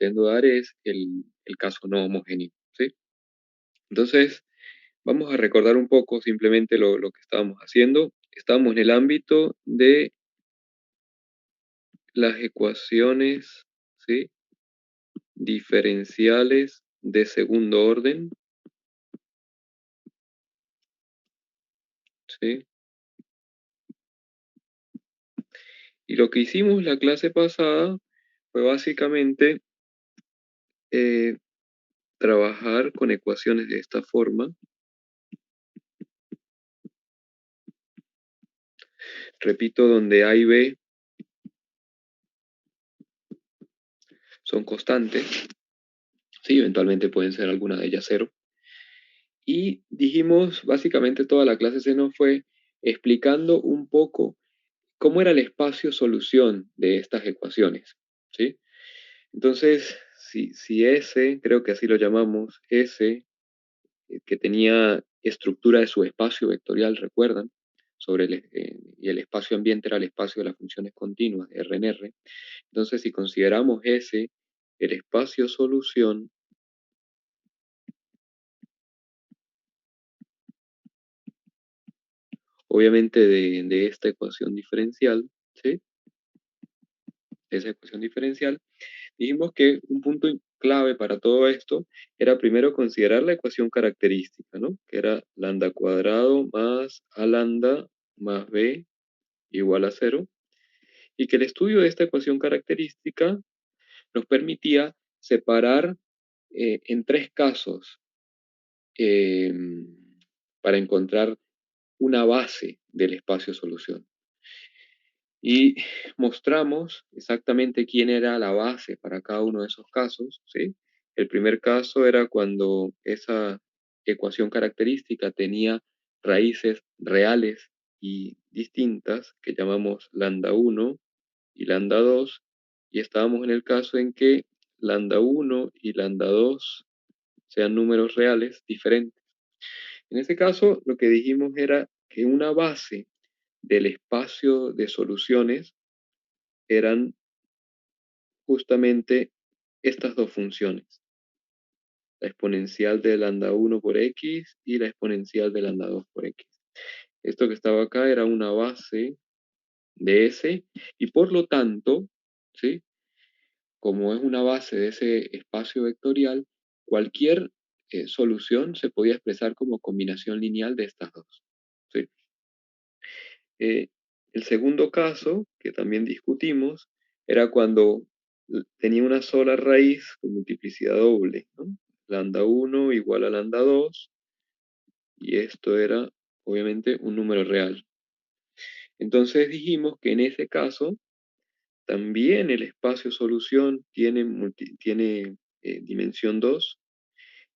pretendo dar es el caso no homogéneo, ¿sí? Entonces, vamos a recordar un poco simplemente lo que estábamos haciendo. Estábamos en el ámbito de las ecuaciones, ¿sí? Diferenciales de segundo orden, ¿sí? Y lo que hicimos la clase pasada fue básicamente eh, trabajar con ecuaciones de esta forma. Repito, donde A y B son constantes, sí, eventualmente pueden ser alguna de ellas cero. Y dijimos, básicamente toda la clase se nos fue explicando un poco cómo era el espacio solución de estas ecuaciones, ¿sí? Entonces, si S, creo que así lo llamamos, S, que tenía estructura de su espacio vectorial, ¿recuerdan? Y el espacio ambiente era el espacio de las funciones continuas, R en R. Entonces, si consideramos S el espacio solución, obviamente de esta ecuación diferencial, ¿sí? De esa ecuación diferencial, dijimos que un punto clave para todo esto era primero considerar la ecuación característica, ¿no? Que era lambda cuadrado más a lambda más b igual a cero, y que el estudio de esta ecuación característica nos permitía separar en tres casos eh, para encontrar una base del espacio solución. Y mostramos exactamente quién era la base para cada uno de esos casos, ¿sí? El primer caso era cuando esa ecuación característica tenía raíces reales y distintas, que llamamos lambda 1 y lambda 2, y estábamos en el caso en que lambda 1 y lambda 2 sean números reales diferentes. En ese caso, lo que dijimos era que una base del espacio de soluciones eran justamente estas dos funciones, la exponencial de lambda 1 por x y la exponencial de lambda 2 por x. Esto que estaba acá era una base de S y por lo tanto, ¿sí? Como es una base de ese espacio vectorial, cualquier solución se podía expresar como combinación lineal de estas dos, ¿sí? Eh, el segundo caso, que también discutimos, era cuando tenía una sola raíz con multiplicidad doble, ¿no? Lambda 1 igual a lambda 2, y esto era obviamente un número real. Entonces dijimos que en ese caso también el espacio solución tiene dimensión 2,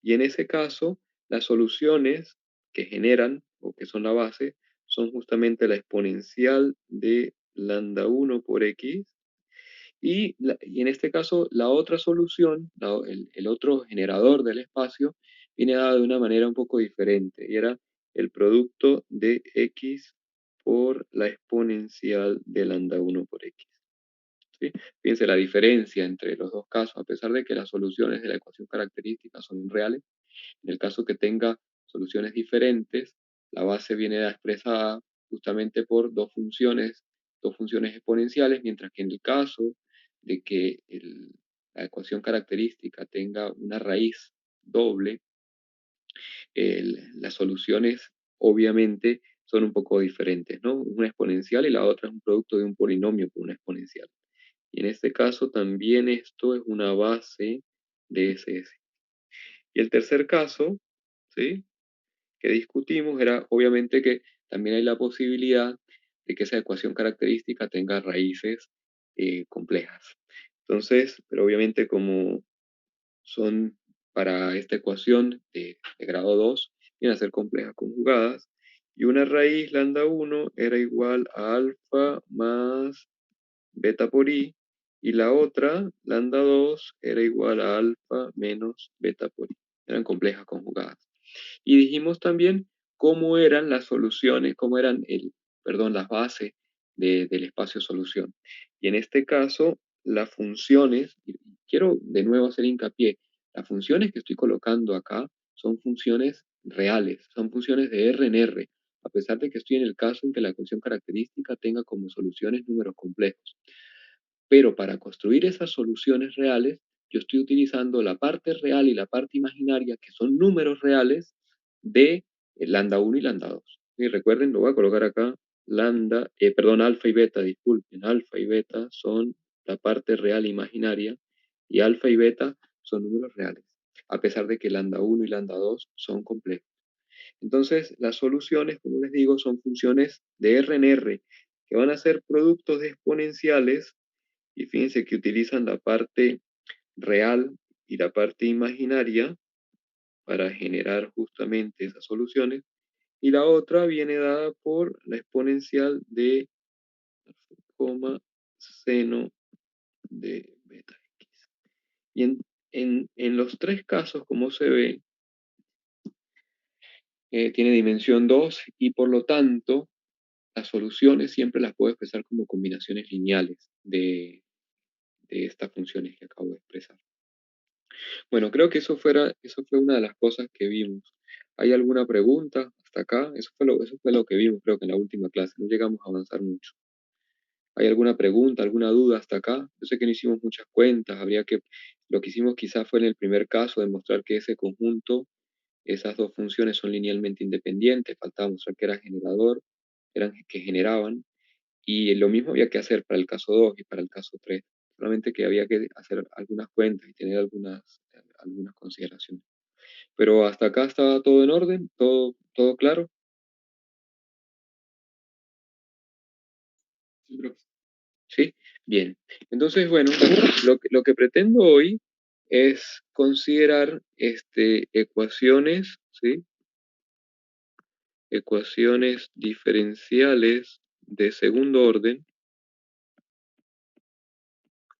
y en ese caso las soluciones que generan o que son la base son justamente la exponencial de lambda 1 por x, y en este caso la otra solución, el otro generador del espacio, viene dado de una manera un poco diferente, y era el producto de x por la exponencial de lambda 1 por x, ¿sí? Fíjense la diferencia entre los dos casos, a pesar de que las soluciones de la ecuación característica son reales. En el caso que tenga soluciones diferentes, la base viene expresada justamente por dos funciones exponenciales, mientras que en el caso de que la ecuación característica tenga una raíz doble, las soluciones obviamente son un poco diferentes, ¿no? Una exponencial y la otra es un producto de un polinomio con una exponencial. Y en este caso también esto es una base de SS. Y el tercer caso, ¿sí?, que discutimos era obviamente que también hay la posibilidad de que esa ecuación característica tenga raíces complejas. Entonces, pero obviamente como son para esta ecuación de grado 2, vienen a ser complejas conjugadas, y una raíz lambda 1 era igual a alfa más beta por i, y la otra, lambda 2, era igual a alfa menos beta por i. Eran complejas conjugadas. Y dijimos también cómo eran las soluciones, cómo eran las bases del espacio solución. Y en este caso, las funciones, y quiero de nuevo hacer hincapié, las funciones que estoy colocando acá son funciones reales, son funciones de R en R, a pesar de que estoy en el caso en que la ecuación característica tenga como soluciones números complejos. Pero para construir esas soluciones reales, yo estoy utilizando la parte real y la parte imaginaria, que son números reales, de lambda 1 y lambda 2. Y recuerden, lo voy a colocar acá, alfa y beta, disculpen, alfa y beta son la parte real e imaginaria, y alfa y beta son números reales, a pesar de que lambda 1 y lambda 2 son complejos. Entonces, las soluciones, como les digo, son funciones de R en R, que van a ser productos de exponenciales, y fíjense que utilizan la parte real y la parte imaginaria para generar justamente esas soluciones. Y la otra viene dada por la exponencial de seno de beta x. Y en los tres casos, como se ve, tiene dimensión 2 y por lo tanto las soluciones siempre las puedo expresar como combinaciones lineales de estas funciones que acabo de expresar. Bueno, creo que eso fue una de las cosas que vimos. ¿Hay alguna pregunta hasta acá? Eso fue lo que vimos, creo que en la última clase. No llegamos a avanzar mucho. ¿Hay alguna pregunta, alguna duda hasta acá? Yo sé que no hicimos muchas cuentas. Lo que hicimos quizás fue en el primer caso demostrar que ese conjunto, esas dos funciones son linealmente independientes. Faltaba mostrar que era generador, eran que generaban. Y lo mismo había que hacer para el caso 2 y para el caso 3. Solamente que había que hacer algunas cuentas y tener algunas consideraciones. Pero hasta acá estaba todo en orden, todo claro. Sí, profe. Sí, bien. Entonces, bueno, lo que pretendo hoy es considerar ecuaciones, ¿sí? Ecuaciones diferenciales de segundo orden,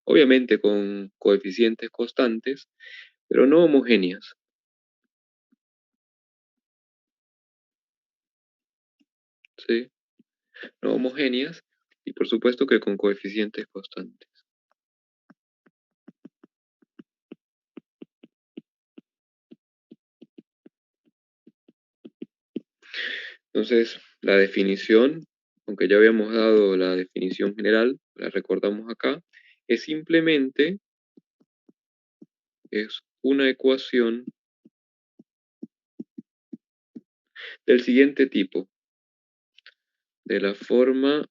obviamente con coeficientes constantes, pero no homogéneas, ¿sí? No homogéneas y por supuesto que con coeficientes constantes. Entonces, la definición, aunque ya habíamos dado la definición general, la recordamos acá, es simplemente es una ecuación del siguiente tipo, de la forma,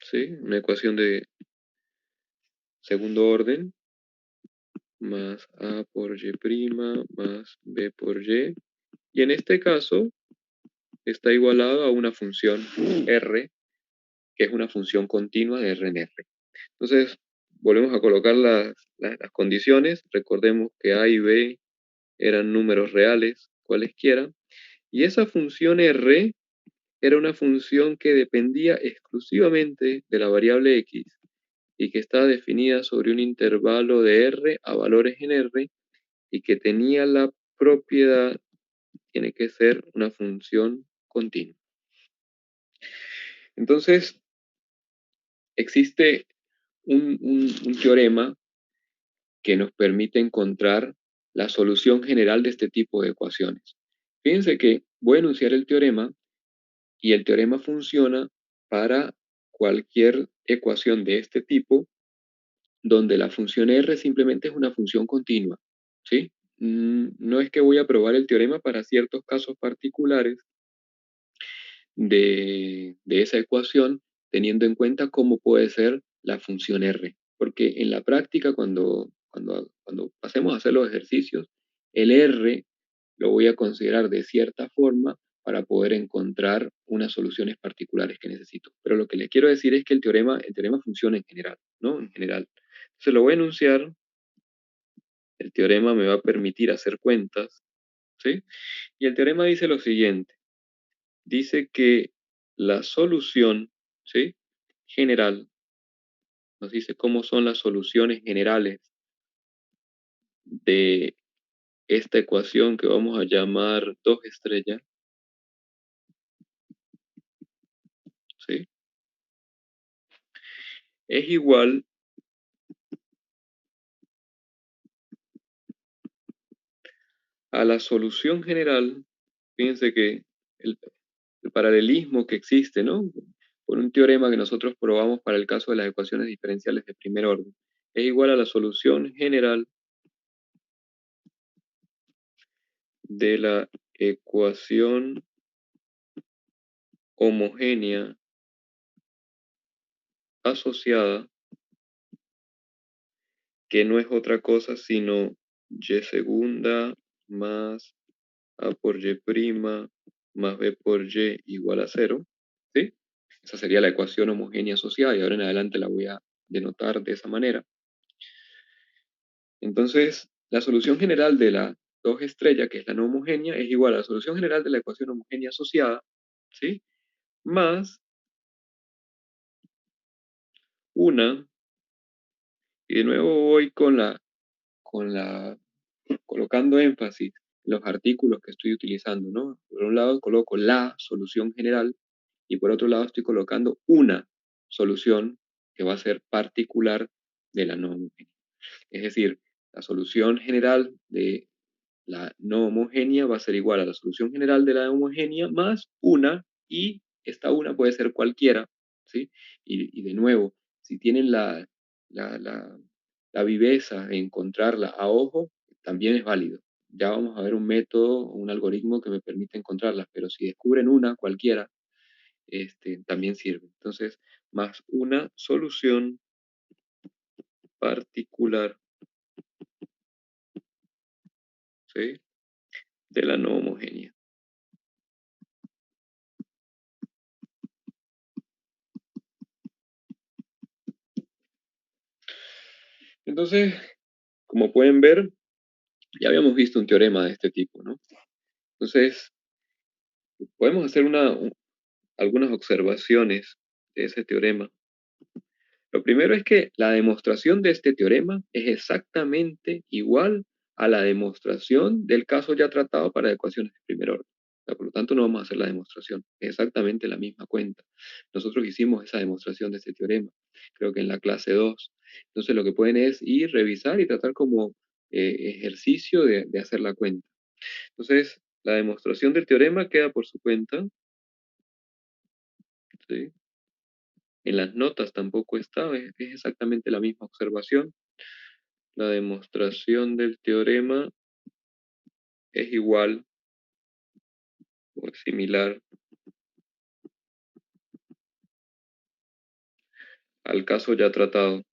¿sí? Una ecuación de segundo orden, más a por y' más b por y, y en este caso está igualado a una función r, que es una función continua de r en r. Entonces, volvemos a colocar las condiciones. Recordemos que a y b eran números reales, cualesquiera, y esa función r era una función que dependía exclusivamente de la variable x y que estaba definida sobre un intervalo de r a valores en r y que tenía la propiedad, tiene que ser una función continua. Entonces, existe un teorema que nos permite encontrar la solución general de este tipo de ecuaciones. Fíjense que voy a enunciar el teorema y el teorema funciona para cualquier ecuación de este tipo donde la función r simplemente es una función continua, ¿sí? No es que voy a probar el teorema para ciertos casos particulares de esa ecuación, teniendo en cuenta cómo puede ser la función r. Porque en la práctica, cuando pasemos a hacer los ejercicios, el r lo voy a considerar de cierta forma para poder encontrar unas soluciones particulares que necesito. Pero lo que les quiero decir es que el teorema funciona en general, ¿no? En general. Se lo voy a enunciar, el teorema me va a permitir hacer cuentas, ¿sí? Y el teorema dice lo siguiente, dice que la solución, ¿sí? General, nos dice cómo son las soluciones generales de esta ecuación que vamos a llamar 2 estrellas, ¿sí? es igual a la solución general. Fíjense que el paralelismo que existe, ¿no? Por un teorema que nosotros probamos para el caso de las ecuaciones diferenciales de primer orden, es igual a la solución general de la ecuación homogénea asociada, que no es otra cosa sino y segunda más a por y prima más b por y igual a cero, ¿sí? Esa sería la ecuación homogénea asociada y ahora en adelante la voy a denotar de esa manera. Entonces, la solución general de la 2 estrella, que es la no homogénea, es igual a la solución general de la ecuación homogénea asociada, ¿sí? Más una, y de nuevo voy colocando énfasis en los artículos que estoy utilizando, ¿no? Por un lado coloco la solución general y por otro lado estoy colocando una solución que va a ser particular de la no homogénea. Es decir, la solución general de la no homogénea va a ser igual a la solución general de la homogénea más una, y esta una puede ser cualquiera, ¿sí? Y de nuevo, si tienen la, la, la viveza de encontrarla a ojo, también es válido. Ya vamos a ver un método, un algoritmo que me permite encontrarlas, pero si descubren una cualquiera, también sirve. Entonces, más una solución particular, ¿sí? De la no homogénea. Entonces, como pueden ver, ya habíamos visto un teorema de este tipo, ¿no? Entonces, podemos hacer algunas observaciones de ese teorema. Lo primero es que la demostración de este teorema es exactamente igual a la demostración del caso ya tratado para ecuaciones de primer orden. O sea, por lo tanto, no vamos a hacer la demostración. Es exactamente la misma cuenta. Nosotros hicimos esa demostración de este teorema, creo que en la clase 2. Entonces, lo que pueden es ir, revisar y tratar como ejercicio de hacer la cuenta. Entonces, la demostración del teorema queda por su cuenta, ¿sí? En las notas tampoco está, es exactamente la misma observación. La demostración del teorema es igual o similar al caso ya tratado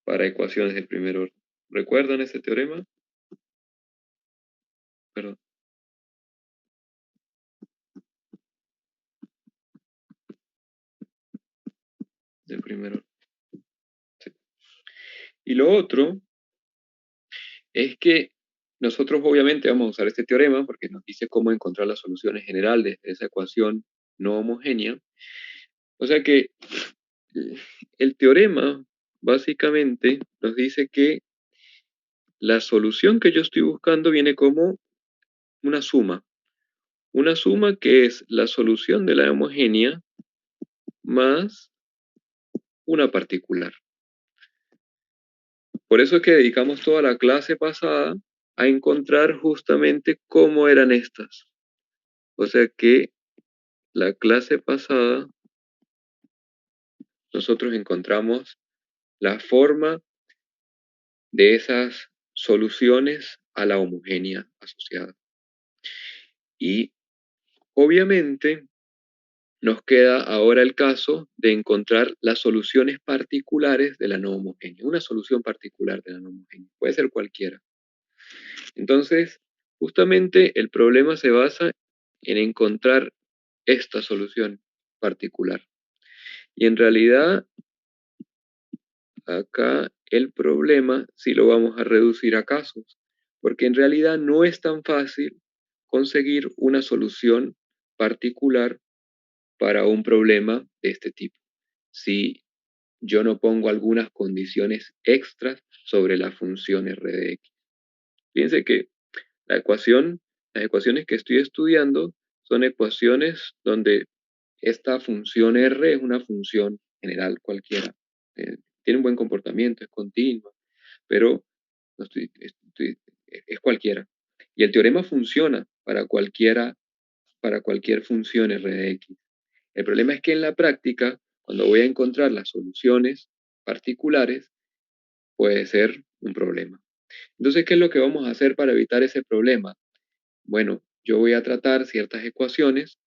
para ecuaciones de primer orden. ¿Recuerdan ese teorema? Perdón, de primer orden. Sí. Y lo otro es que nosotros obviamente vamos a usar este teorema porque nos dice cómo encontrar las soluciones generales de esa ecuación no homogénea. O sea que el teorema básicamente nos dice que la solución que yo estoy buscando viene como una suma. Una suma que es la solución de la homogénea más una particular. Por eso es que dedicamos toda la clase pasada a encontrar justamente cómo eran estas. O sea que la clase pasada nosotros encontramos la forma de esas soluciones a la homogénea asociada. Y obviamente nos queda ahora el caso de encontrar las soluciones particulares de la no homogénea. Una solución particular de la no homogénea. Puede ser cualquiera. Entonces, justamente el problema se basa en encontrar esta solución particular. Y en realidad, acá el problema sí lo vamos a reducir a casos, porque en realidad no es tan fácil conseguir una solución particular para un problema de este tipo, si yo no pongo algunas condiciones extras sobre la función r de x. Fíjense que las ecuaciones que estoy estudiando son ecuaciones donde esta función R es una función general cualquiera. Tiene un buen comportamiento, es continua, pero no es cualquiera. Y el teorema funciona para cualquier función R de X. El problema es que en la práctica, cuando voy a encontrar las soluciones particulares, puede ser un problema. Entonces, ¿qué es lo que vamos a hacer para evitar ese problema? Bueno, yo voy a tratar ciertas ecuaciones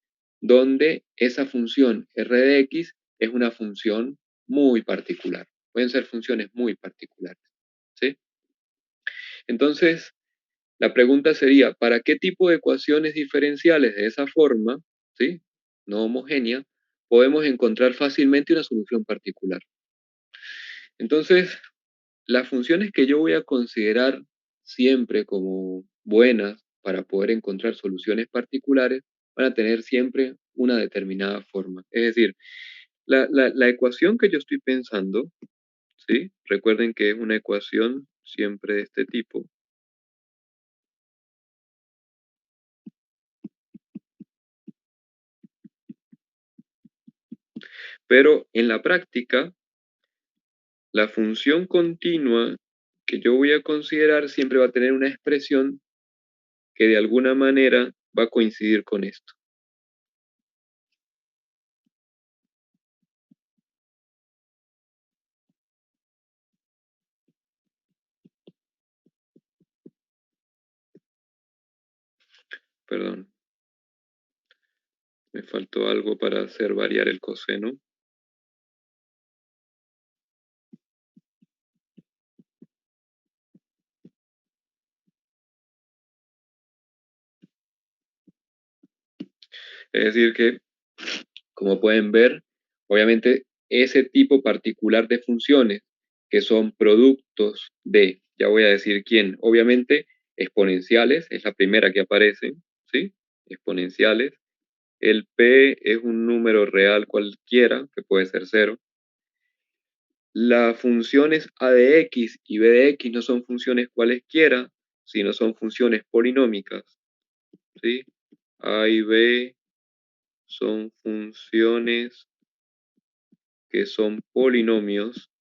donde esa función R de X es una función muy particular. Pueden ser funciones muy particulares, ¿sí? Entonces, la pregunta sería, ¿para qué tipo de ecuaciones diferenciales de esa forma, ¿sí? No homogénea, podemos encontrar fácilmente una solución particular? Entonces, las funciones que yo voy a considerar siempre como buenas para poder encontrar soluciones particulares van a tener siempre una determinada forma. Es decir, la ecuación que yo estoy pensando, ¿sí? Recuerden que es una ecuación siempre de este tipo, pero en la práctica, la función continua que yo voy a considerar siempre va a tener una expresión que de alguna manera va a coincidir con esto. Perdón, me faltó algo para hacer variar el coseno. Es decir que, como pueden ver, obviamente ese tipo particular de funciones que son productos de, ya voy a decir quién, obviamente exponenciales, es la primera que aparece, ¿sí? Exponenciales. El P es un número real cualquiera, que puede ser cero. Las funciones a de x y b de x no son funciones cualesquiera, sino son funciones polinómicas, ¿sí? A y b son funciones que son polinomios,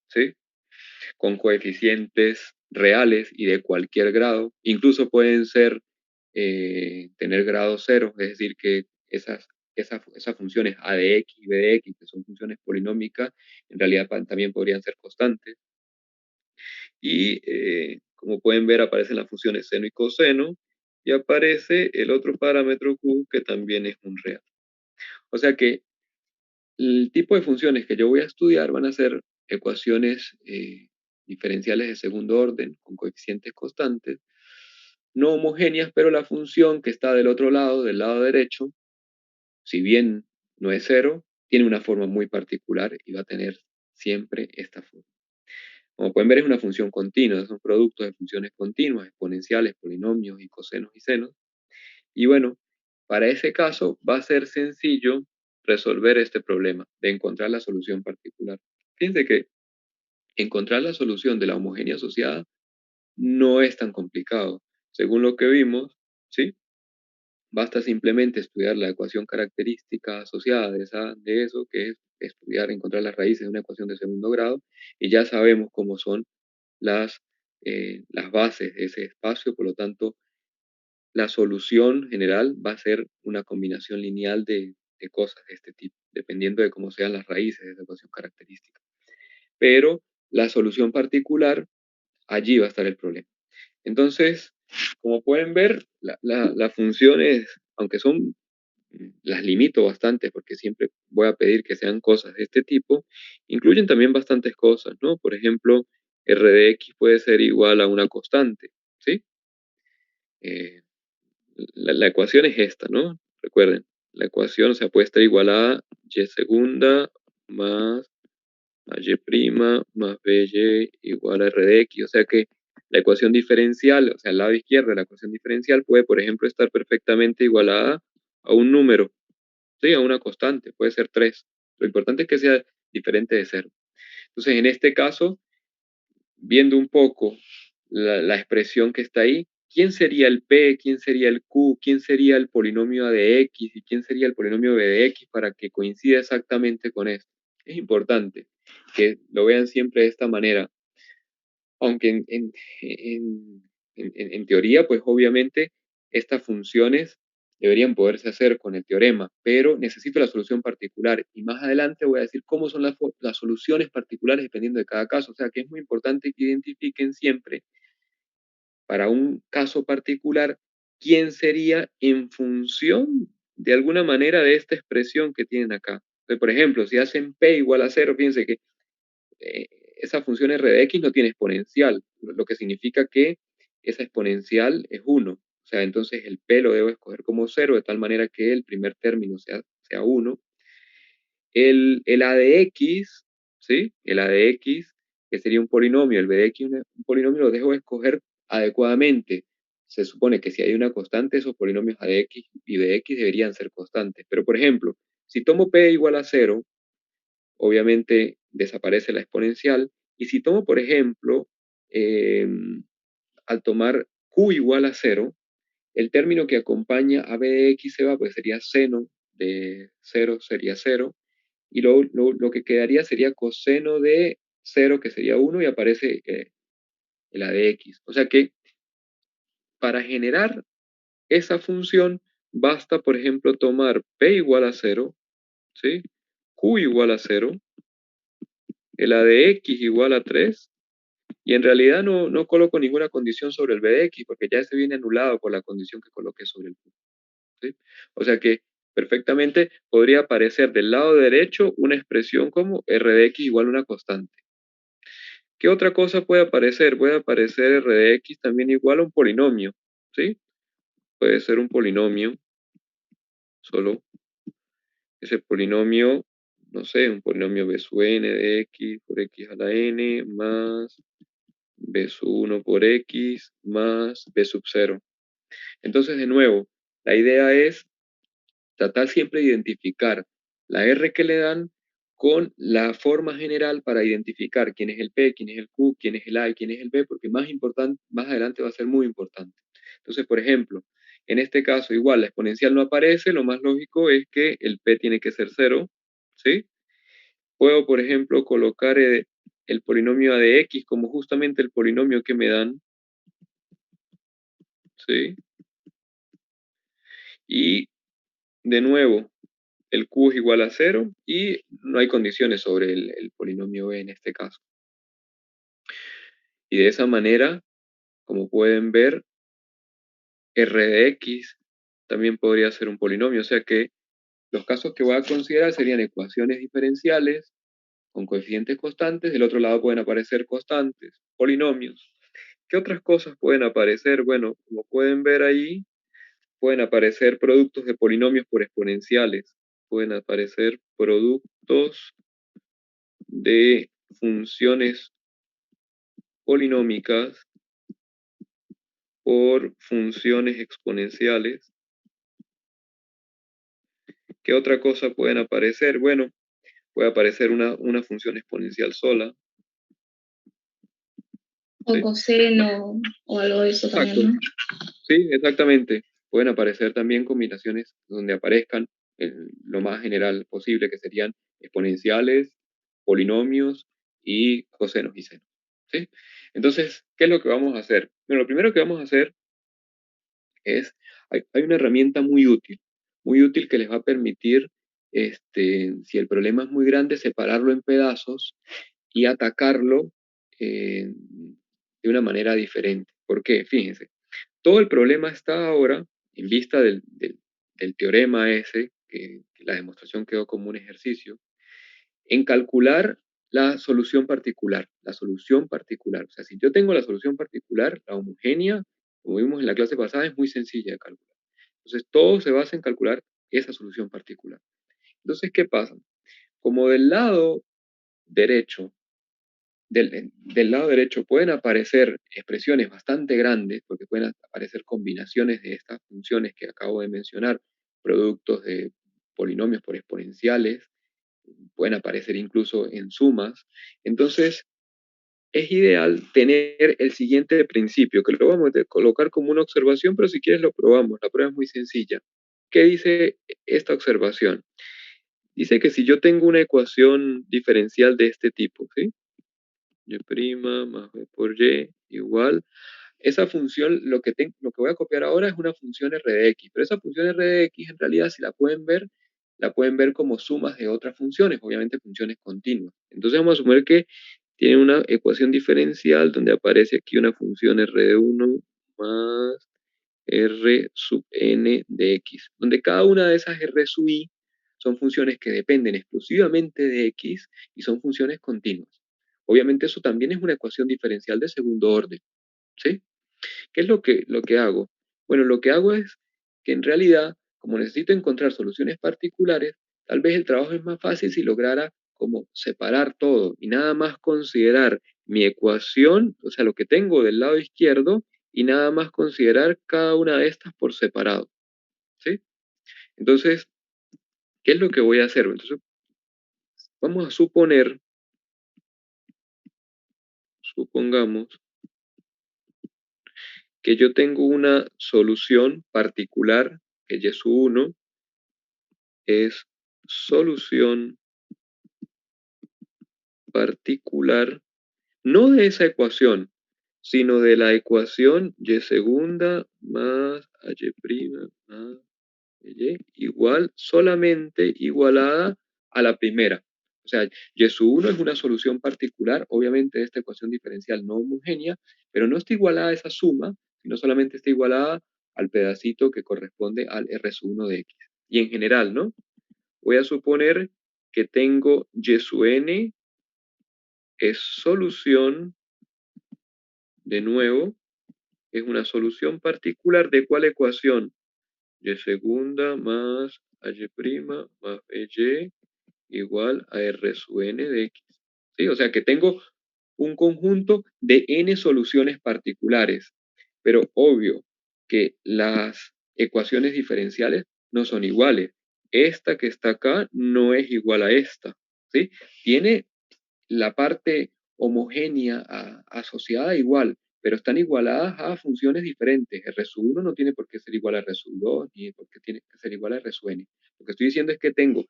¿sí? Con coeficientes reales y de cualquier grado. Incluso pueden ser, tener grado cero, es decir, que esas funciones a de x y b de x, que son funciones polinómicas, en realidad también podrían ser constantes. Y como pueden ver, aparecen las funciones seno y coseno, y aparece el otro parámetro q, que también es un real. O sea que el tipo de funciones que yo voy a estudiar van a ser ecuaciones diferenciales de segundo orden con coeficientes constantes, no homogéneas, pero la función que está del otro lado, del lado derecho, si bien no es cero, tiene una forma muy particular y va a tener siempre esta forma. Como pueden ver, es una función continua, son productos de funciones continuas, exponenciales, polinomios y cosenos y senos. Y bueno, para ese caso va a ser sencillo resolver este problema de encontrar la solución particular. Fíjense que encontrar la solución de la homogénea asociada no es tan complicado. Según lo que vimos, ¿sí? Basta simplemente estudiar la ecuación característica asociada de eso, que es estudiar, encontrar las raíces de una ecuación de segundo grado, y ya sabemos cómo son las bases de ese espacio. Por lo tanto, la solución general va a ser una combinación lineal de cosas de este tipo, dependiendo de cómo sean las raíces de esa ecuación característica. Pero la solución particular, allí va a estar el problema. Entonces, como pueden ver, las funciones, aunque son, las limito bastante porque siempre voy a pedir que sean cosas de este tipo, incluyen también bastantes cosas, ¿no? Por ejemplo, r de x puede ser igual a una constante, ¿sí? Eh, la ecuación es esta, ¿no? Recuerden, la ecuación, o sea, puede estar igual a y segunda más a y prima más by igual a r de x. O sea que la ecuación diferencial, o sea, el lado izquierdo de la ecuación diferencial puede, por ejemplo, estar perfectamente igualada a un número, ¿sí? A una constante, puede ser 3. Lo importante es que sea diferente de 0. Entonces, en este caso, viendo un poco la expresión que está ahí, ¿quién sería el P? ¿Quién sería el Q? ¿Quién sería el polinomio A de X? ¿Y quién sería el polinomio B de X para que coincida exactamente con esto? Es importante que lo vean siempre de esta manera, aunque en teoría, pues obviamente estas funciones deberían poderse hacer con el teorema, pero necesito la solución particular y más adelante voy a decir cómo son las soluciones particulares dependiendo de cada caso. O sea que es muy importante que identifiquen siempre para un caso particular quién sería en función de alguna manera de esta expresión que tienen acá. Entonces, por ejemplo, si hacen P igual a 0, fíjense que eh, esa función r de x no tiene exponencial, lo que significa que esa exponencial es 1. O sea, entonces el p lo debo escoger como 0 de tal manera que el primer término sea 1. El a de x, ¿sí? El a de x, que sería un polinomio, el b de x un polinomio, lo dejo escoger adecuadamente. Se supone que si hay una constante, esos polinomios a de x y b de x deberían ser constantes. Pero, por ejemplo, si tomo p igual a 0, obviamente desaparece la exponencial. Y si tomo, por ejemplo, eh, al tomar q igual a 0, el término que acompaña a b de x se va, pues sería seno de 0 sería 0, y lo que quedaría sería coseno de 0, que sería 1, y aparece el a de x. O sea que para generar esa función, basta, por ejemplo, tomar p igual a 0, ¿sí? Q igual a 0, el a de x igual a 3, y en realidad no coloco ninguna condición sobre el b de x, porque ya se viene anulado por la condición que coloqué sobre el q, ¿sí? O sea que perfectamente podría aparecer del lado derecho una expresión como r de x igual a una constante. ¿Qué otra cosa puede aparecer? Puede aparecer r de x también igual a un polinomio, ¿sí? Puede ser un polinomio, solo ese polinomio, no sé, un polinomio b sub n de x por x a la n más b sub 1 por x más b sub 0. Entonces, de nuevo, la idea es tratar siempre de identificar la R que le dan con la forma general para identificar quién es el P, quién es el Q, quién es el A y quién es el B, porque más importante, más adelante va a ser muy importante. Entonces, por ejemplo, en este caso, igual la exponencial no aparece, lo más lógico es que el P tiene que ser 0, ¿sí? Puedo, por ejemplo, colocar el polinomio A de X como justamente el polinomio que me dan, ¿sí? Y de nuevo, el Q es igual a 0 y no hay condiciones sobre el polinomio B en este caso. Y de esa manera, como pueden ver, R de X también podría ser un polinomio. O sea que los casos que voy a considerar serían ecuaciones diferenciales con coeficientes constantes. Del otro lado pueden aparecer constantes, polinomios. ¿Qué otras cosas pueden aparecer? Bueno, como pueden ver ahí, pueden aparecer productos de polinomios por exponenciales. Pueden aparecer productos de funciones polinómicas por funciones exponenciales. ¿Qué otra cosa pueden aparecer? Bueno, puede aparecer una función exponencial sola. O ¿Sí? coseno o algo de eso Exacto. también, ¿no? Sí, exactamente. Pueden aparecer también combinaciones donde aparezcan lo más general posible, que serían exponenciales, polinomios y cosenos y senos. ¿Sí? Entonces, ¿qué es lo que vamos a hacer? Bueno, lo primero que vamos a hacer es, hay una herramienta muy útil que les va a permitir, si el problema es muy grande, separarlo en pedazos y atacarlo de una manera diferente. ¿Por qué? Fíjense, todo el problema está ahora, en vista del teorema ese, que la demostración quedó como un ejercicio, en calcular la solución particular. La solución particular. O sea, si yo tengo la solución particular, la homogénea, como vimos en la clase pasada, es muy sencilla de calcular. Entonces, todo se basa en calcular esa solución particular. Entonces, ¿qué pasa? Como derecho, del lado derecho pueden aparecer expresiones bastante grandes, porque pueden aparecer combinaciones de estas funciones que acabo de mencionar, productos de polinomios por exponenciales, pueden aparecer incluso en sumas. Entonces, es ideal tener el siguiente principio, que lo vamos a colocar como una observación, pero si quieres lo probamos. La prueba es muy sencilla. ¿Qué dice esta observación? Dice que si yo tengo una ecuación diferencial de este tipo, ¿sí? Y' más b por y igual. Esa función, lo que voy a copiar ahora es una función r de x, pero esa función r de x en realidad si la pueden ver como sumas de otras funciones, obviamente funciones continuas. Entonces vamos a suponer que tiene una ecuación diferencial donde aparece aquí una función r de 1 más r sub n de x, donde cada una de esas r sub i son funciones que dependen exclusivamente de x y son funciones continuas. Obviamente eso también es una ecuación diferencial de segundo orden, ¿sí? ¿Qué es lo que hago? Bueno, lo que hago es que en realidad, como necesito encontrar soluciones particulares, tal vez el trabajo es más fácil si lograra como separar todo y nada más considerar mi ecuación, o sea, lo que tengo del lado izquierdo, y nada más considerar cada una de estas por separado, ¿sí? Entonces, ¿qué es lo que voy a hacer? Entonces, vamos a supongamos que yo tengo una solución particular, que y sub 1 es solución particular, no de esa ecuación, sino de la ecuación y segunda más y' más y igual, solamente igualada a la primera. O sea, y sub 1 es una solución particular, obviamente, de esta ecuación diferencial no homogénea, pero no está igualada a esa suma, sino solamente está igualada al pedacito que corresponde al r sub 1 de x. Y en general, ¿no? Voy a suponer que tengo y sub n es solución, de nuevo, es una solución particular de cuál ecuación? Y segunda más y' más y igual a r sub n de x. ¿Sí? O sea que tengo un conjunto de n soluciones particulares, pero obvio que las ecuaciones diferenciales no son iguales. Esta que está acá no es igual a esta, ¿sí? Tiene la parte homogénea asociada igual, pero están igualadas a funciones diferentes. R sub 1 no tiene por qué ser igual a R sub 2, ni por qué tiene que ser igual a R sub n. Lo que estoy diciendo es que tengo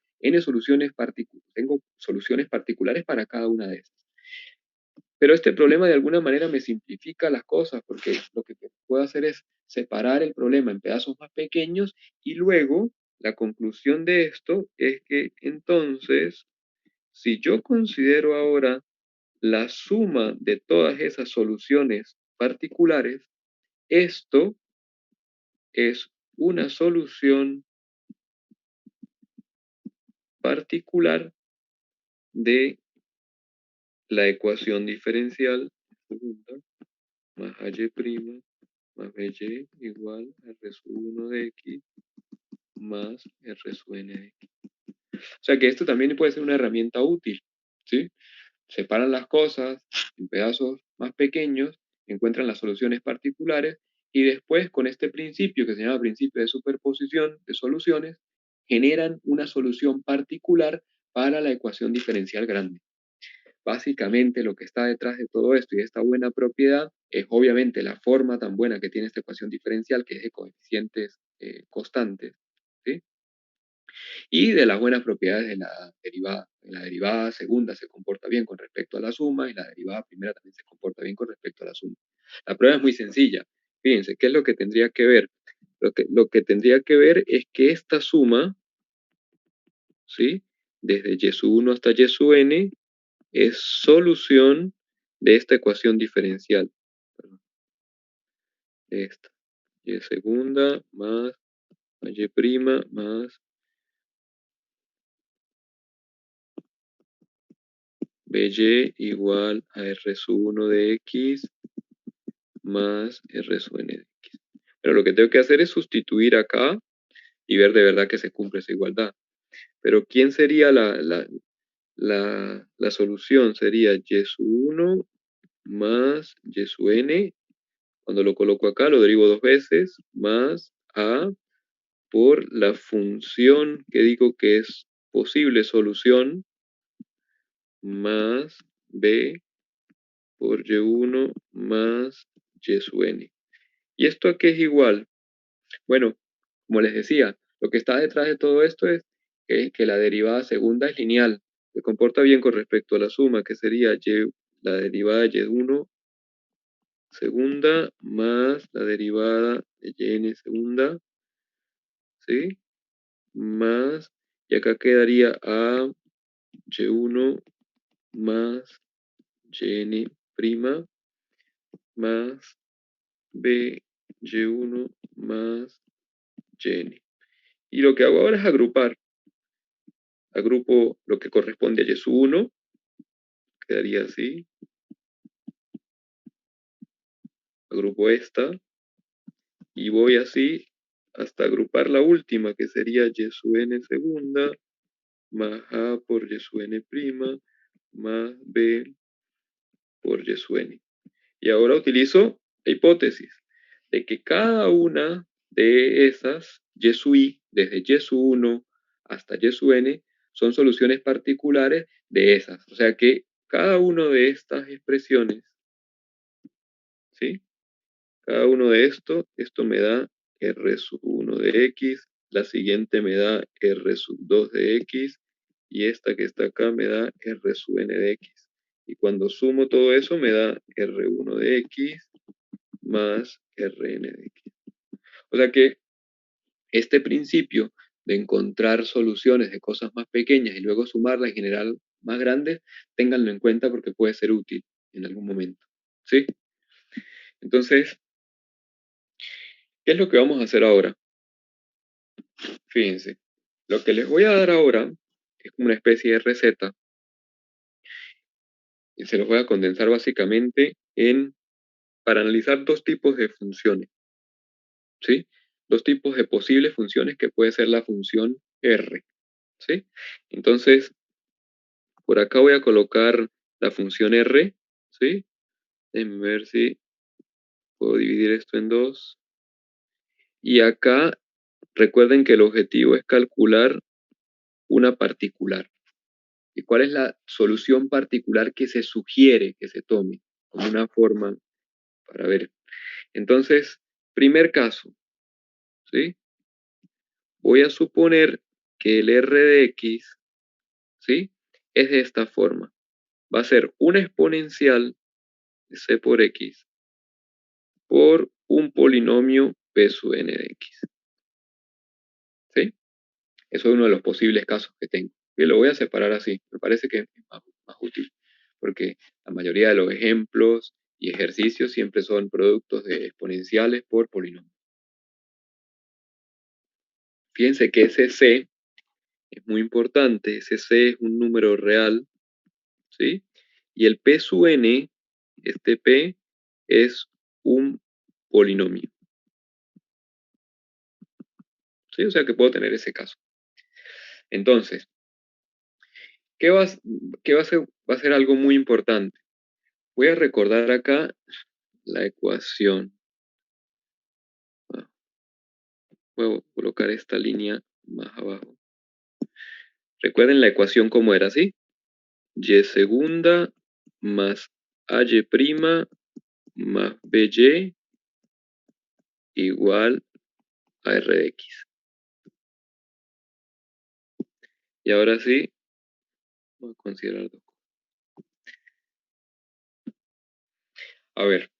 soluciones particulares para cada una de estas. Pero este problema de alguna manera me simplifica las cosas, porque lo que puedo hacer es separar el problema en pedazos más pequeños y luego la conclusión de esto es que entonces, si yo considero ahora la suma de todas esas soluciones particulares, esto es una solución particular de la ecuación diferencial segunda más y' más y igual a r sub 1 de x más r sub n de x. O sea que esto también puede ser una herramienta útil, ¿sí? Separan las cosas en pedazos más pequeños, encuentran las soluciones particulares y después con este principio que se llama principio de superposición de soluciones, generan una solución particular para la ecuación diferencial grande. Básicamente lo que está detrás de todo esto y de esta buena propiedad es obviamente la forma tan buena que tiene esta ecuación diferencial, que es de coeficientes constantes, ¿sí? Y de las buenas propiedades de la derivada. La derivada segunda se comporta bien con respecto a la suma y la derivada primera también se comporta bien con respecto a la suma. La prueba es muy sencilla. Fíjense, ¿qué es lo que tendría que ver? Lo que tendría que ver es que esta suma, ¿sí? Desde y sub 1 hasta y sub n, es solución de esta ecuación diferencial. Esta. Y segunda más y' más by igual a r sub 1 de x más r sub n de x. Pero lo que tengo que hacer es sustituir acá y ver de verdad que se cumple esa igualdad. Pero ¿quién sería la solución? Sería y sub 1 más y sub n. Cuando lo coloco acá, lo derivo dos veces, más a por la función que digo que es posible solución, más b por y1 más y sub n. ¿Y esto a qué es igual? Bueno, como les decía, lo que está detrás de todo esto es que la derivada segunda es lineal. Se comporta bien con respecto a la suma, que sería la derivada de y1 segunda más la derivada de yn segunda, ¿sí? Más, y acá quedaría a y1 más yn prima más b y1 más yn. Y lo que hago ahora es agrupar. Agrupo lo que corresponde a y sub 1, quedaría así. Agrupo esta y voy así hasta agrupar la última, que sería y sub n segunda más a por y sub n prima más b por y sub n. Y ahora utilizo la hipótesis de que cada una de esas y sub i, desde y sub 1 hasta y sub n, son soluciones particulares de esas. O sea que cada una de estas expresiones, ¿sí? Cada uno de esto me da R sub 1 de X, la siguiente me da R sub 2 de X, y esta que está acá me da R sub n de X. Y cuando sumo todo eso me da R1 de X más Rn de X. O sea que este principio de encontrar soluciones de cosas más pequeñas y luego sumarlas y generar más grandes, ténganlo en cuenta porque puede ser útil en algún momento. ¿Sí? Entonces, ¿qué es lo que vamos a hacer ahora? Fíjense, lo que les voy a dar ahora es como una especie de receta y se los voy a condensar básicamente para analizar dos tipos de funciones, ¿sí? Dos tipos de posibles funciones que puede ser la función R, ¿sí? Entonces, por acá voy a colocar la función R, ¿sí? Déjenme ver si puedo dividir esto en dos. Y acá, recuerden que el objetivo es calcular una particular. ¿Y cuál es la solución particular que se sugiere que se tome como una forma para ver? Entonces, primer caso, ¿sí? Voy a suponer que el R de X, ¿sí? Es de esta forma. Va a ser una exponencial de C por X por un polinomio P sub n de X. ¿Sí? Eso es uno de los posibles casos que tengo. Y lo voy a separar así. Me parece que es más útil. Porque la mayoría de los ejemplos y ejercicios siempre son productos de exponenciales por polinomios. Fíjense que ese C es muy importante. Ese C es un número real, ¿sí? Y el P sub n, este P, es un polinomio. ¿Sí? O sea que puedo tener ese caso. Entonces, ¿qué va a ser algo muy importante? Voy a recordar acá la ecuación. Voy a colocar esta línea más abajo. Recuerden la ecuación como era, ¿sí? Y segunda más AY prima más BY igual a R de X. Y ahora sí, voy a considerar dos cosas. A ver,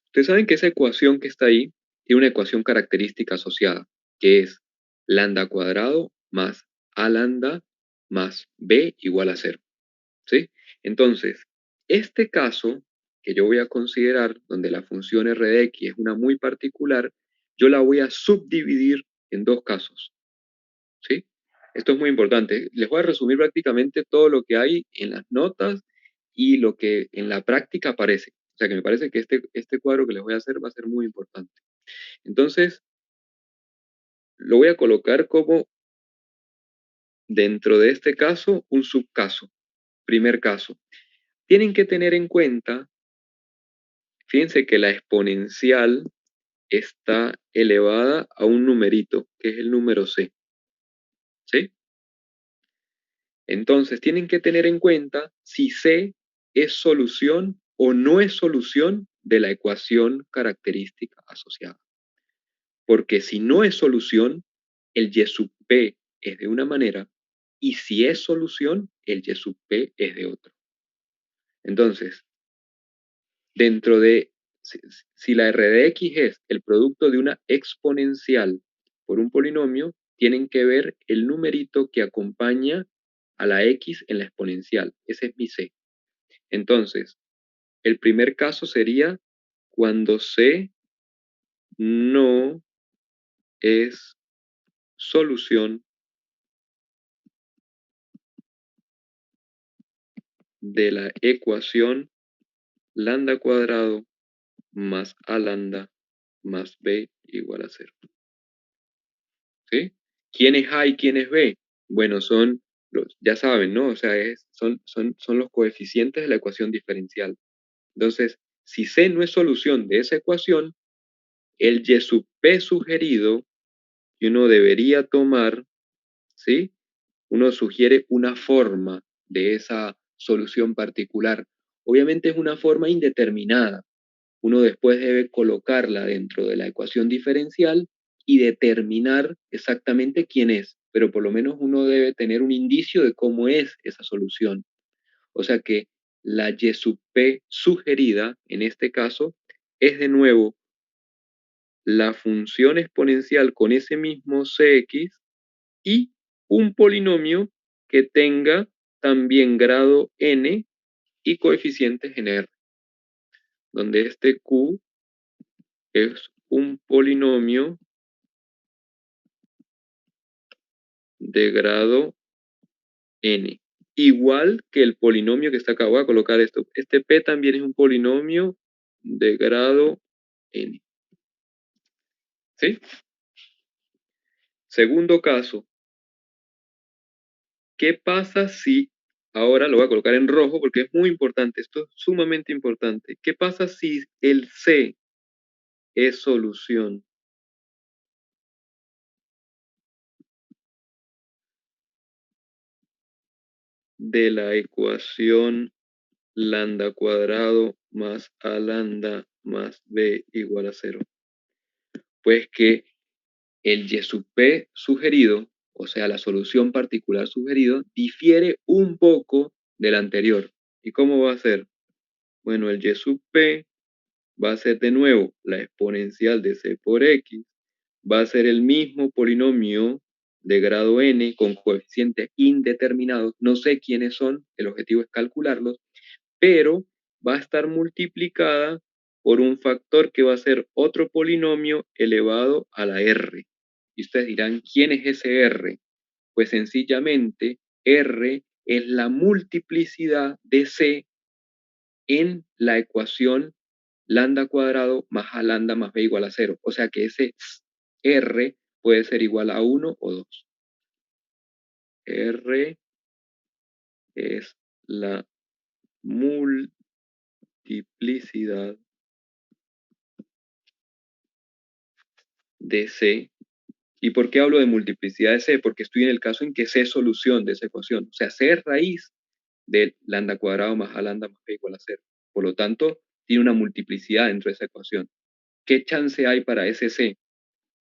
ustedes saben que esa ecuación que está ahí tiene una ecuación característica asociada, que es lambda cuadrado más A lambda más B igual a 0. ¿Sí? Entonces, este caso que yo voy a considerar, donde la función R de X es una muy particular, yo la voy a subdividir en dos casos. ¿Sí? Esto es muy importante. Les voy a resumir prácticamente todo lo que hay en las notas y lo que en la práctica aparece. O sea que me parece que este cuadro que les voy a hacer va a ser muy importante. Entonces, lo voy a colocar como dentro de este caso un subcaso. Primer caso. Tienen que tener en cuenta, fíjense que la exponencial está elevada a un numerito, que es el número C. ¿Sí? Entonces, tienen que tener en cuenta si C es solución o no es solución de la ecuación característica asociada. Porque si no es solución, el y sub p es de una manera, y si es solución, el y sub p es de otra. Entonces, dentro de, si la r de x es el producto de una exponencial por un polinomio, tienen que ver el numerito que acompaña a la x en la exponencial. Ese es mi c. Entonces, el primer caso sería cuando c no es solución de la ecuación lambda cuadrado más a lambda más b igual a 0. ¿Sí? ¿Quién es A y quién es B? Bueno, son los, ya saben, ¿no? O sea, son los coeficientes de la ecuación diferencial. Entonces, si C no es solución de esa ecuación, el Y sub P sugerido que uno debería tomar, ¿sí? Uno sugiere una forma de esa solución particular. Obviamente es una forma indeterminada. Uno después debe colocarla dentro de la ecuación diferencial y determinar exactamente quién es, pero por lo menos uno debe tener un indicio de cómo es esa solución. O sea que la y sub p sugerida, en este caso, es de nuevo la función exponencial con ese mismo cx y un polinomio que tenga también grado n y coeficientes en r, donde este q es un polinomio de grado n, igual que el polinomio que está acá. Voy a colocar esto. Este p también es un polinomio de grado n. ¿Sí? Segundo caso, ¿qué pasa si, ahora lo voy a colocar en rojo porque es muy importante, esto es sumamente importante. ¿Qué pasa si el c es solución de la ecuación lambda cuadrado más a lambda más b igual a 0? Pues que el y sub p sugerido, o sea, la solución particular sugerido, difiere un poco del anterior. ¿Y cómo va a ser? Bueno, el y sub p va a ser de nuevo la exponencial de c por x, va a ser el mismo polinomio de grado n con coeficientes indeterminados. No sé quiénes son, el objetivo es calcularlos, pero va a estar multiplicada por un factor que va a ser otro polinomio elevado a la r. Y ustedes dirán, ¿quién es ese r? Pues sencillamente r es la multiplicidad de c en la ecuación lambda cuadrado más a lambda más b igual a 0. O sea que ese r puede ser igual a 1 o 2. R es la multiplicidad de C. ¿Y por qué hablo de multiplicidad de C? Porque estoy en el caso en que C es solución de esa ecuación. O sea, C es raíz de lambda cuadrado más a lambda más b igual a 0. Por lo tanto, tiene una multiplicidad dentro de esa ecuación. ¿Qué chance hay para ese C?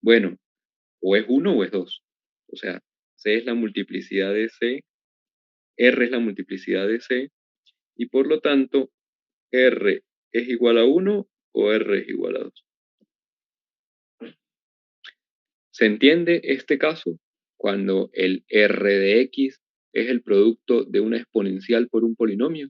Bueno, o es 1 o es 2. O sea, C es la multiplicidad de C, R es la multiplicidad de C, y por lo tanto, R es igual a 1 o R es igual a 2. ¿Se entiende este caso? Cuando el R de X es el producto de una exponencial por un polinomio.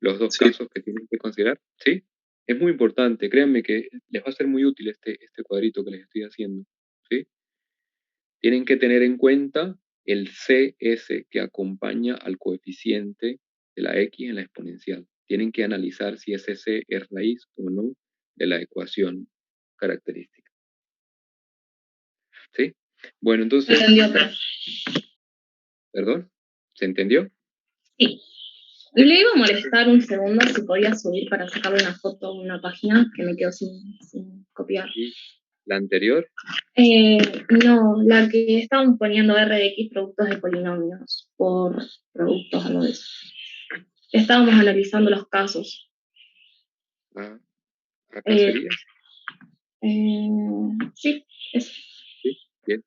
Los dos Sí. casos que tienen que considerar, ¿sí? Es muy importante, créanme que les va a ser muy útil este cuadrito que les estoy haciendo, ¿sí? Tienen que tener en cuenta el CS que acompaña al coeficiente de la X en la exponencial. Tienen que analizar si ese C es raíz o no de la ecuación característica. ¿Sí? Bueno, entonces... Entendió, pero ¿Perdón? ¿Se entendió? sí. Le iba a molestar un segundo si podía subir para sacarle una foto a una página que me quedó sin copiar. ¿Y la anterior? No, la que estábamos poniendo R de X productos de polinomios por productos, algo de eso. Estábamos analizando los casos. Ah, acá Eh, sería. sí, es, Sí, bien.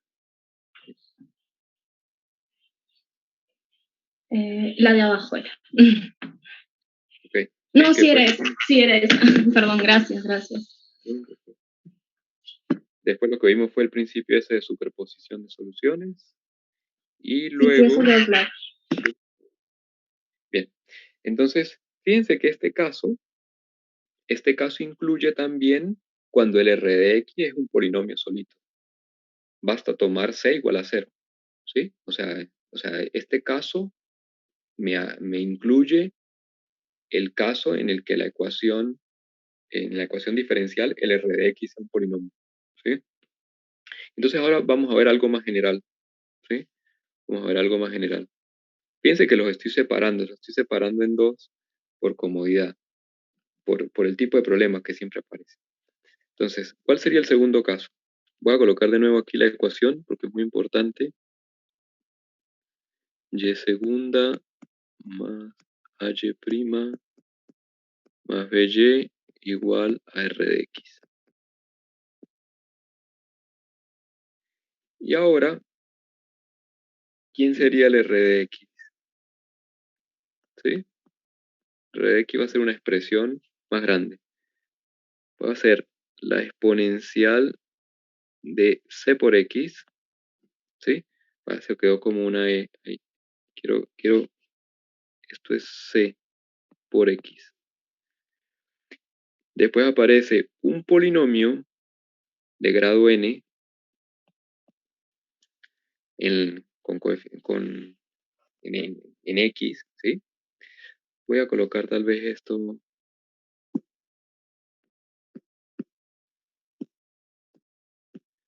la de abajo era. Ok. Sí, No, que sí era pues. esa, sí era esa. Perdón, gracias, gracias. Después lo que vimos fue el principio ese de superposición de soluciones. Y Sí, sí, eso luego, quedó claro. bien. Entonces, fíjense que este caso incluye también cuando el R de X es un polinomio solito. Basta tomar C igual a 0. ¿Sí? O sea, este caso me incluye el caso en el que en la ecuación diferencial, el R de X es un polinomio. ¿Sí? Entonces ahora vamos a ver algo más general. ¿Sí? Vamos a ver algo más general. Fíjense que los estoy separando en dos por comodidad, por el tipo de problemas que siempre aparecen. Entonces, ¿cuál sería el segundo caso? Voy a colocar de nuevo aquí la ecuación porque es muy importante. Y segunda más H' más BY igual a R de X. Y ahora, ¿quién sería el R de X? ¿Sí? R de X va a ser una expresión más grande. Va a ser la exponencial de C por X. ¿Sí? Se quedó como una E ahí. Esto es C por X. Después aparece un polinomio de grado n en X, ¿sí? Voy a colocar tal vez esto,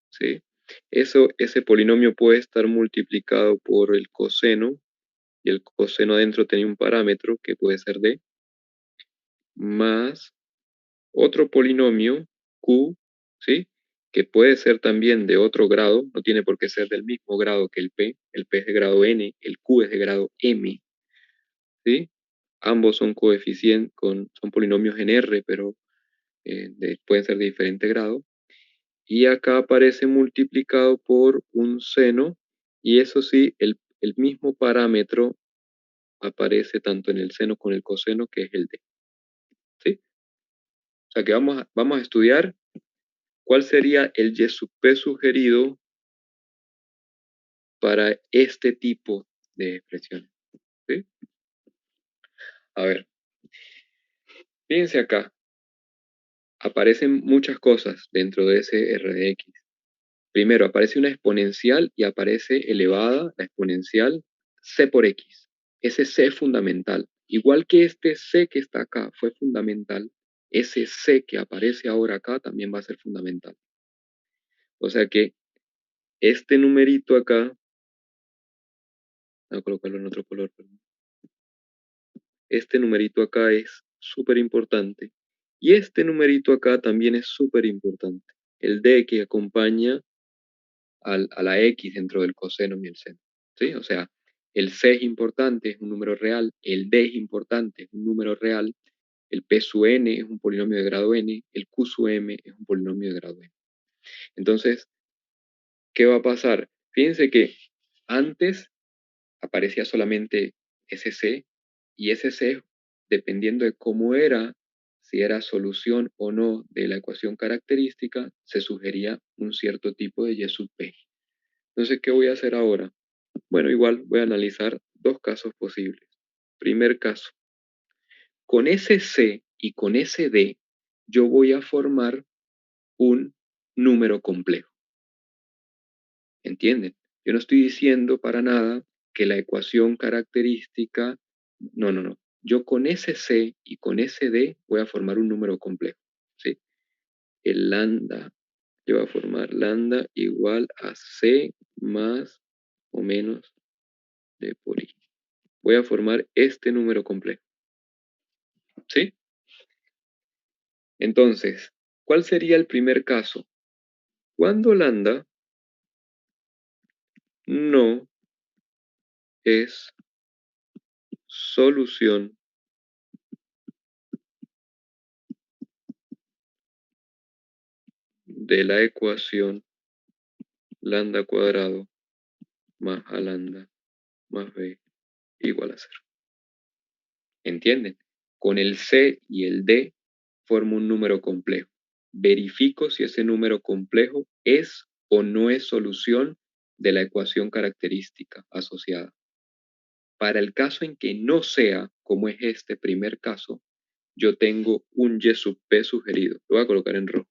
¿sí? Ese polinomio puede estar multiplicado por el coseno, y el coseno adentro tiene un parámetro que puede ser d, más otro polinomio, q, ¿sí? Que puede ser también de otro grado, no tiene por qué ser del mismo grado que el p es de grado n, el q es de grado m, ¿sí? Ambos son son polinomios en R, pero pueden ser de diferente grado. Y acá aparece multiplicado por un seno, y eso sí, el mismo parámetro aparece tanto en el seno como en el coseno, que es el d. ¿Sí? O sea que vamos a estudiar cuál sería el y sub p sugerido para este tipo de expresiones. ¿Sí? A ver, fíjense acá, aparecen muchas cosas dentro de ese R de X. Primero, aparece una exponencial y aparece elevada la exponencial C por X. Ese C es fundamental. Igual que este C que está acá fue fundamental, ese C que aparece ahora acá también va a ser fundamental. O sea que este numerito acá, voy a colocarlo en otro color, perdón. Este numerito acá es súper importante. Y este numerito acá también es súper importante. El D que acompaña a la X dentro del coseno y el seno. ¿Sí? O sea, el C es importante, es un número real, el D es importante, es un número real, el P sub n es un polinomio de grado n, el Q sub m es un polinomio de grado n. Entonces, ¿qué va a pasar? Fíjense que antes aparecía solamente ese C, y ese C, dependiendo de cómo era, si era solución o no de la ecuación característica, se sugería un cierto tipo de Y sub P. Entonces, ¿qué voy a hacer ahora? Bueno, igual voy a analizar dos casos posibles. Primer caso, con ese C y con ese D, yo voy a formar un número complejo. ¿Entienden? Yo no estoy diciendo para nada que la ecuación característica, no, no, no. Yo con ese C y con ese D voy a formar un número complejo. ¿Sí? El lambda, yo voy a formar lambda igual a C más o menos D por I. Voy a formar este número complejo. ¿Sí? Entonces, ¿cuál sería el primer caso? Cuando lambda no es solución de la ecuación lambda cuadrado más a lambda más b igual a 0. ¿Entienden? Con el c y el d formo un número complejo. Verifico si ese número complejo es o no es solución de la ecuación característica asociada. Para el caso en que no sea, como es este primer caso, yo tengo un y sub p sugerido. Lo voy a colocar en rojo.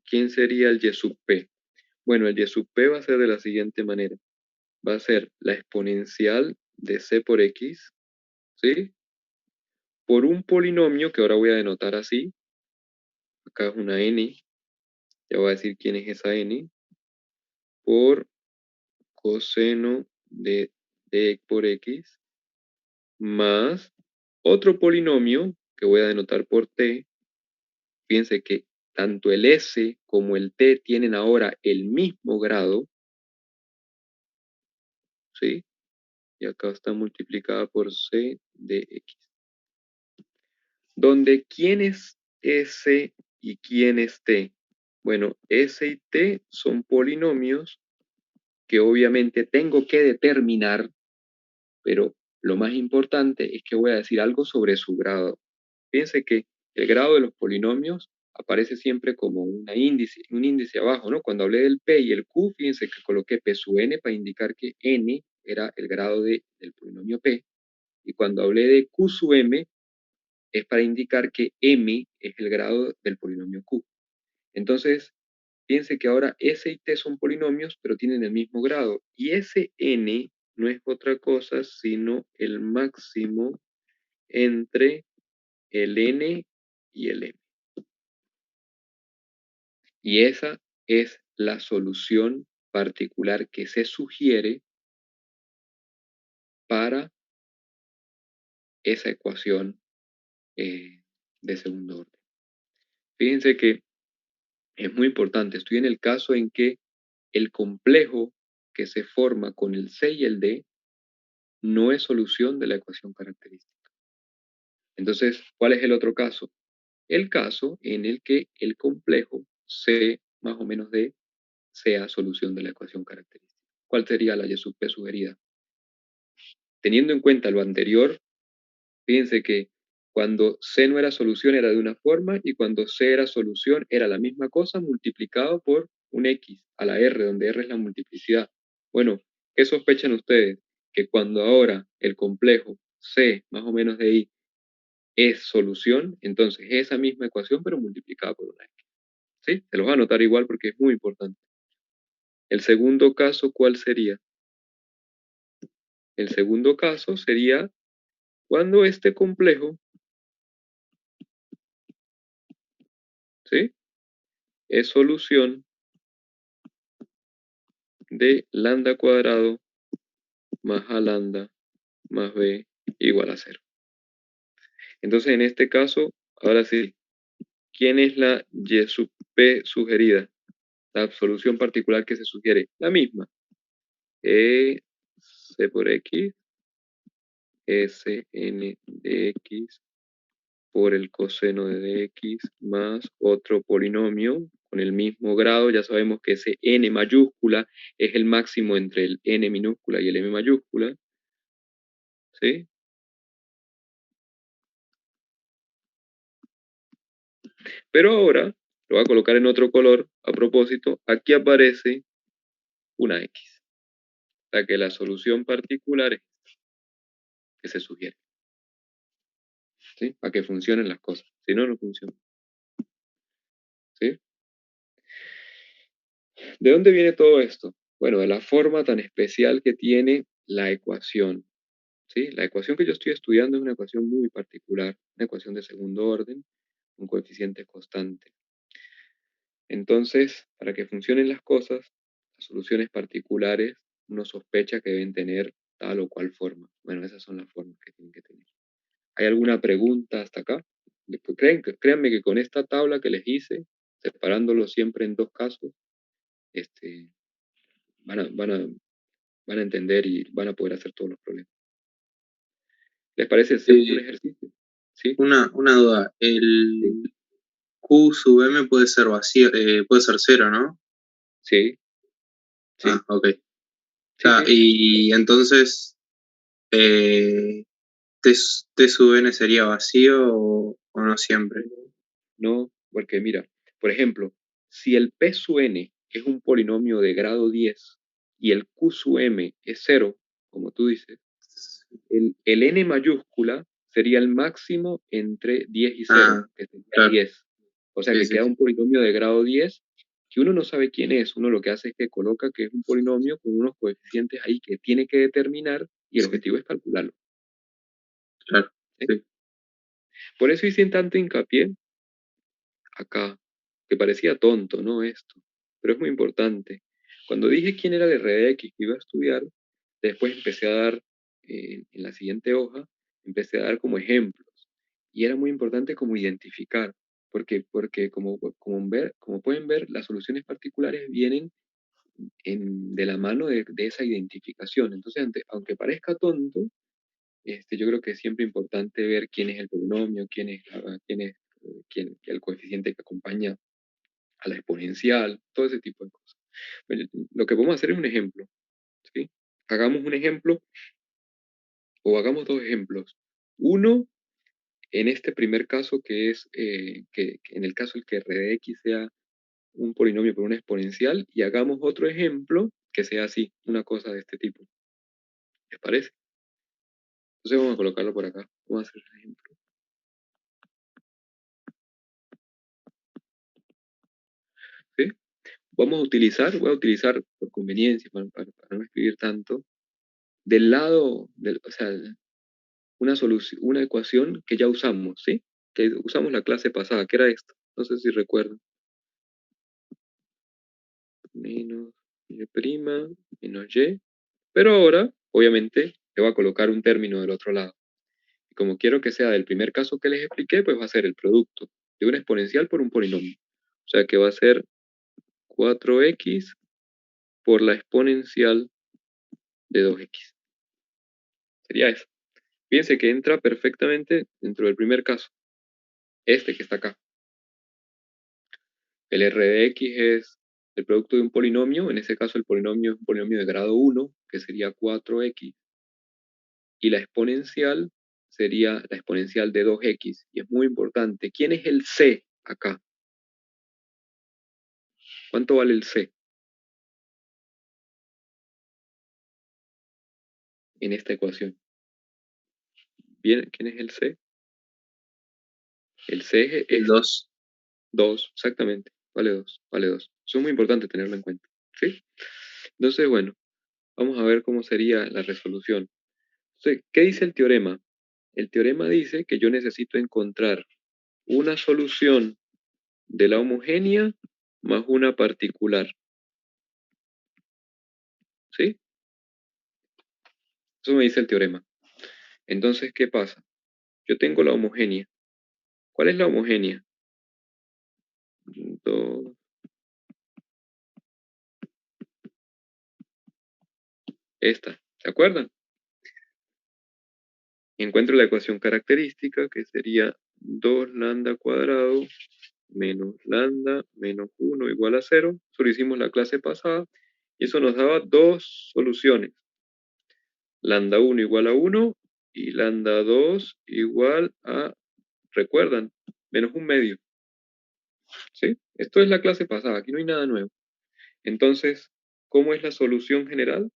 ¿Quién sería el y sub p? Bueno, el y sub p va a ser de la siguiente manera. Va a ser la exponencial de c por x, ¿sí? Por un polinomio que ahora voy a denotar así. Acá es una n. Ya voy a decir quién es esa n. Por coseno de d por x más otro polinomio que voy a denotar por t. Fíjense que tanto el s como el t tienen ahora el mismo grado, ¿sí? Y acá está multiplicada por c de x. Donde quién es s y quién es t. Bueno, s y t son polinomios que obviamente tengo que determinar, pero lo más importante es que voy a decir algo sobre su grado. Fíjense que el grado de los polinomios aparece siempre como un índice abajo, ¿no? Cuando hablé del P y el Q, fíjense que coloqué P sub n para indicar que n era el grado del polinomio P. Y cuando hablé de Q sub m, es para indicar que m es el grado del polinomio Q. Entonces, fíjense que ahora S y T son polinomios, pero tienen el mismo grado. Y ese n no es otra cosa sino el máximo entre el n y el m. Y esa es la solución particular que se sugiere para esa ecuación de segundo orden. Fíjense que es muy importante. Estoy en el caso en que el complejo que se forma con el C y el D no es solución de la ecuación característica. Entonces, ¿cuál es el otro caso? El caso en el que el complejo C más o menos D sea solución de la ecuación característica. ¿Cuál sería la Y sub P sugerida? Teniendo en cuenta lo anterior, fíjense que cuando C no era solución era de una forma y cuando C era solución era la misma cosa multiplicado por un X a la R, donde R es la multiplicidad. Bueno, ¿qué sospechan ustedes? Que cuando ahora el complejo C más o menos de I es solución, entonces es esa misma ecuación pero multiplicada por una X. ¿Sí? Se los va a anotar igual porque es muy importante. El segundo caso, ¿cuál sería? El segundo caso sería cuando este complejo, ¿sí?, es solución de lambda cuadrado más a lambda más b igual a 0. Entonces, en este caso, ahora sí, ¿quién es la y sub p sugerida? La solución particular que se sugiere, la misma. C por x, Sn de x por el coseno de dx más otro polinomio con el mismo grado. Ya sabemos que ese n mayúscula es el máximo entre el n minúscula y el m mayúscula. ¿Sí? Pero ahora, lo voy a colocar en otro color, a propósito, aquí aparece una X. O sea que la solución particular es que se sugiere. ¿Sí? Para que funcionen las cosas. Si no, no funciona. ¿Sí? ¿De dónde viene todo esto? Bueno, de la forma tan especial que tiene la ecuación. ¿Sí? La ecuación que yo estoy estudiando es una ecuación muy particular, una ecuación de segundo orden, un coeficiente constante. Entonces, para que funcionen las cosas, las soluciones particulares, uno sospecha que deben tener tal o cual forma. Bueno, esas son las formas que tienen que tener. ¿Hay alguna pregunta hasta acá? Después, créanme que con esta tabla que les hice, separándolo siempre en dos casos, van a entender y van a poder hacer todos los problemas. ¿Les parece? ¿Hacemos un ejercicio? ¿Sí? Una duda. Sí. Q sub M puede ser vacío, puede ser cero, ¿no? Sí, sí, Ah, ok. sí, sí. Y entonces, eh, T sub N sería vacío o no siempre. No, porque mira, por ejemplo, si el P sub n es un polinomio de grado 10 y el Q sub m es cero, como tú dices, el n mayúscula sería el máximo entre 10 y 0, Ah, que sería claro. 10. O sea Sí, que sí, queda sí. un polinomio de grado 10 que uno no sabe quién es. Uno lo que hace es que coloca que es un polinomio con unos coeficientes ahí que tiene que determinar y el Sí, objetivo es calcularlo. claro. ¿Sí? Sí. Por eso hice tanto hincapié acá, que parecía tonto, ¿no? Esto, pero es muy importante. Cuando dije quién era el RDX que iba a estudiar, después empecé a dar, en la siguiente hoja, empecé a dar como ejemplos. Y era muy importante como identificar, porque como pueden ver, las soluciones particulares vienen de la mano de esa identificación. Entonces, aunque parezca tonto, yo creo que es siempre importante ver quién es el polinomio, el coeficiente que acompaña a la exponencial, todo ese tipo de cosas. Bueno, lo que podemos hacer es un ejemplo, ¿sí? Hagamos un ejemplo o hagamos dos ejemplos. Uno, en este primer caso, que es que en el caso el que r de x sea un polinomio por una exponencial, y hagamos otro ejemplo que sea así, una cosa de este tipo. ¿Les parece? Entonces vamos a colocarlo por acá. Vamos a hacer el ejemplo. ¿Sí? Voy a utilizar por conveniencia, para no escribir tanto, del lado, o sea, una solución, una ecuación que ya usamos, ¿sí? Que usamos la clase pasada, que era esto. No sé si recuerdan. Menos y' menos y. Pero ahora, obviamente, le voy a colocar un término del otro lado. Y como quiero que sea del primer caso que les expliqué, pues va a ser el producto de una exponencial por un polinomio. O sea que va a ser 4x por la exponencial de 2x. Sería eso. Fíjense que entra perfectamente dentro del primer caso. Este que está acá. El r de x es el producto de un polinomio, en ese caso el polinomio es un polinomio de grado 1, que sería 4x, y la exponencial sería la exponencial de 2x, y es muy importante. ¿Quién es el c acá? ¿Cuánto vale el c en esta ecuación? ¿Bien? ¿Quién es el c? El c es El este, 2. 2, exactamente, vale 2, vale 2. Eso es muy importante tenerlo en cuenta, ¿sí? Entonces, bueno, vamos a ver cómo sería la resolución. Entonces, ¿qué dice el teorema? El teorema dice que yo necesito encontrar una solución de la homogénea más una particular. ¿Sí? Eso me dice el teorema. Entonces, ¿qué pasa? Yo tengo la homogénea. ¿Cuál es la homogénea? Do- Esta. ¿Se acuerdan? Encuentro la ecuación característica que sería 2 lambda cuadrado menos lambda menos 1 igual a 0. Eso lo hicimos la clase pasada. Y eso nos daba dos soluciones. Lambda 1 igual a 1 y lambda 2 igual a, recuerdan, menos un medio. ¿Sí? Esto es la clase pasada, aquí no hay nada nuevo. Entonces, ¿cómo es la solución general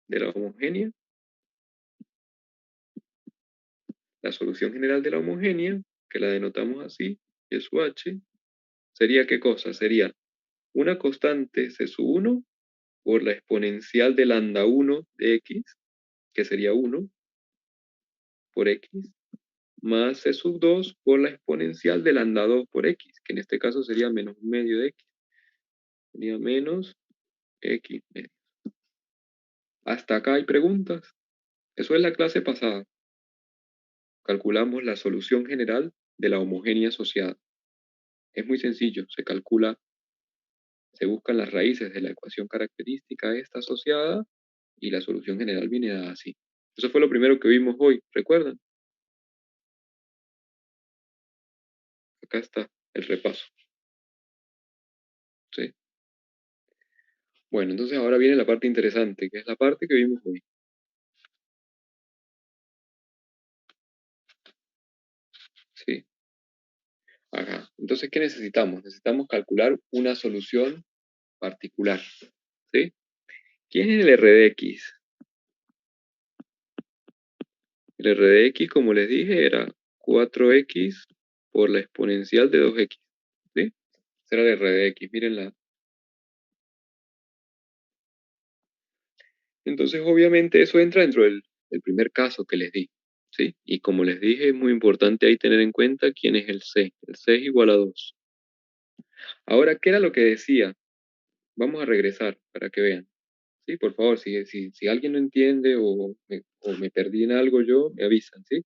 de la homogénea? La solución general de la homogénea, que la denotamos así, y es su h, sería ¿qué cosa? Sería una constante c sub 1 por la exponencial de lambda 1 de x, que sería 1 por x, más c sub 2 por la exponencial de lambda 2 por x, que en este caso sería menos un medio de x. Sería menos x medio. Hasta acá hay preguntas. Eso es la clase pasada. Calculamos la solución general de la homogénea asociada. Es muy sencillo. Se buscan las raíces de la ecuación característica esta asociada y la solución general viene dada así. Eso fue lo primero que vimos hoy, ¿recuerdan? Acá está el repaso. ¿Sí? Bueno, entonces ahora viene la parte interesante, que es la parte que vimos hoy. ¿Sí? Acá. Entonces, ¿qué necesitamos? Necesitamos calcular una solución particular. ¿Sí? ¿Quién es el R de X? El R de X, como les dije, era 4X por la exponencial de 2X. ¿Sí? Ese era el R de X, mírenla. Entonces, obviamente, eso entra dentro del primer caso que les di. ¿Sí? Y como les dije, es muy importante ahí tener en cuenta quién es el C. El C es igual a 2. Ahora, ¿qué era lo que decía? Vamos a regresar para que vean. Sí, por favor, si alguien no entiende o me perdí en algo yo, me avisan, ¿sí?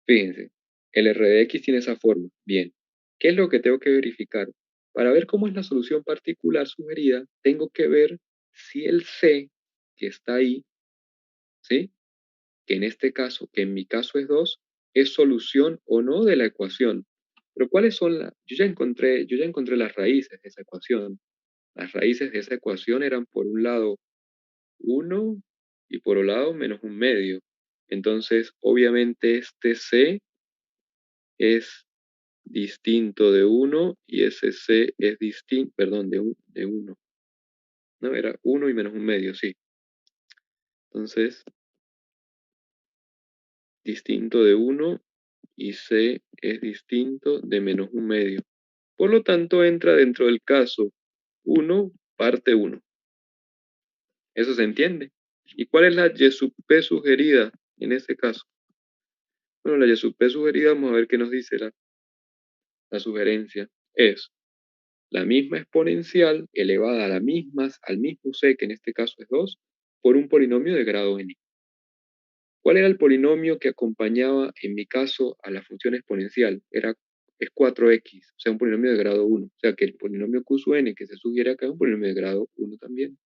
Fíjense, el R de X tiene esa forma. Bien. ¿Qué es lo que tengo que verificar? Para ver cómo es la solución particular sugerida, tengo que ver si el C que está ahí, ¿sí? Que en este caso, que en mi caso es 2, es solución o no de la ecuación. Pero ¿cuáles son las? Yo ya encontré las raíces de esa ecuación. Las raíces de esa ecuación eran por un lado 1 y por un lado menos un medio. Entonces, obviamente este C es distinto de 1 y ese C es distinto, perdón, de 1. No, era 1 y menos un medio, sí. Entonces, distinto de 1 y C es distinto de menos un medio. Por lo tanto, entra dentro del caso 1, parte 1. ¿Eso se entiende? ¿Y cuál es la Y sub P sugerida en ese caso? Bueno, la Y sub P sugerida, vamos a ver qué nos dice la sugerencia. Es la misma exponencial elevada a al mismo C, que en este caso es 2, por un polinomio de grado n. ¿Cuál era el polinomio que acompañaba, en mi caso, a la función exponencial? Es 4x, o sea, un polinomio de grado 1. O sea, que el polinomio q sub n que se sugiere acá es un polinomio de grado 1 también.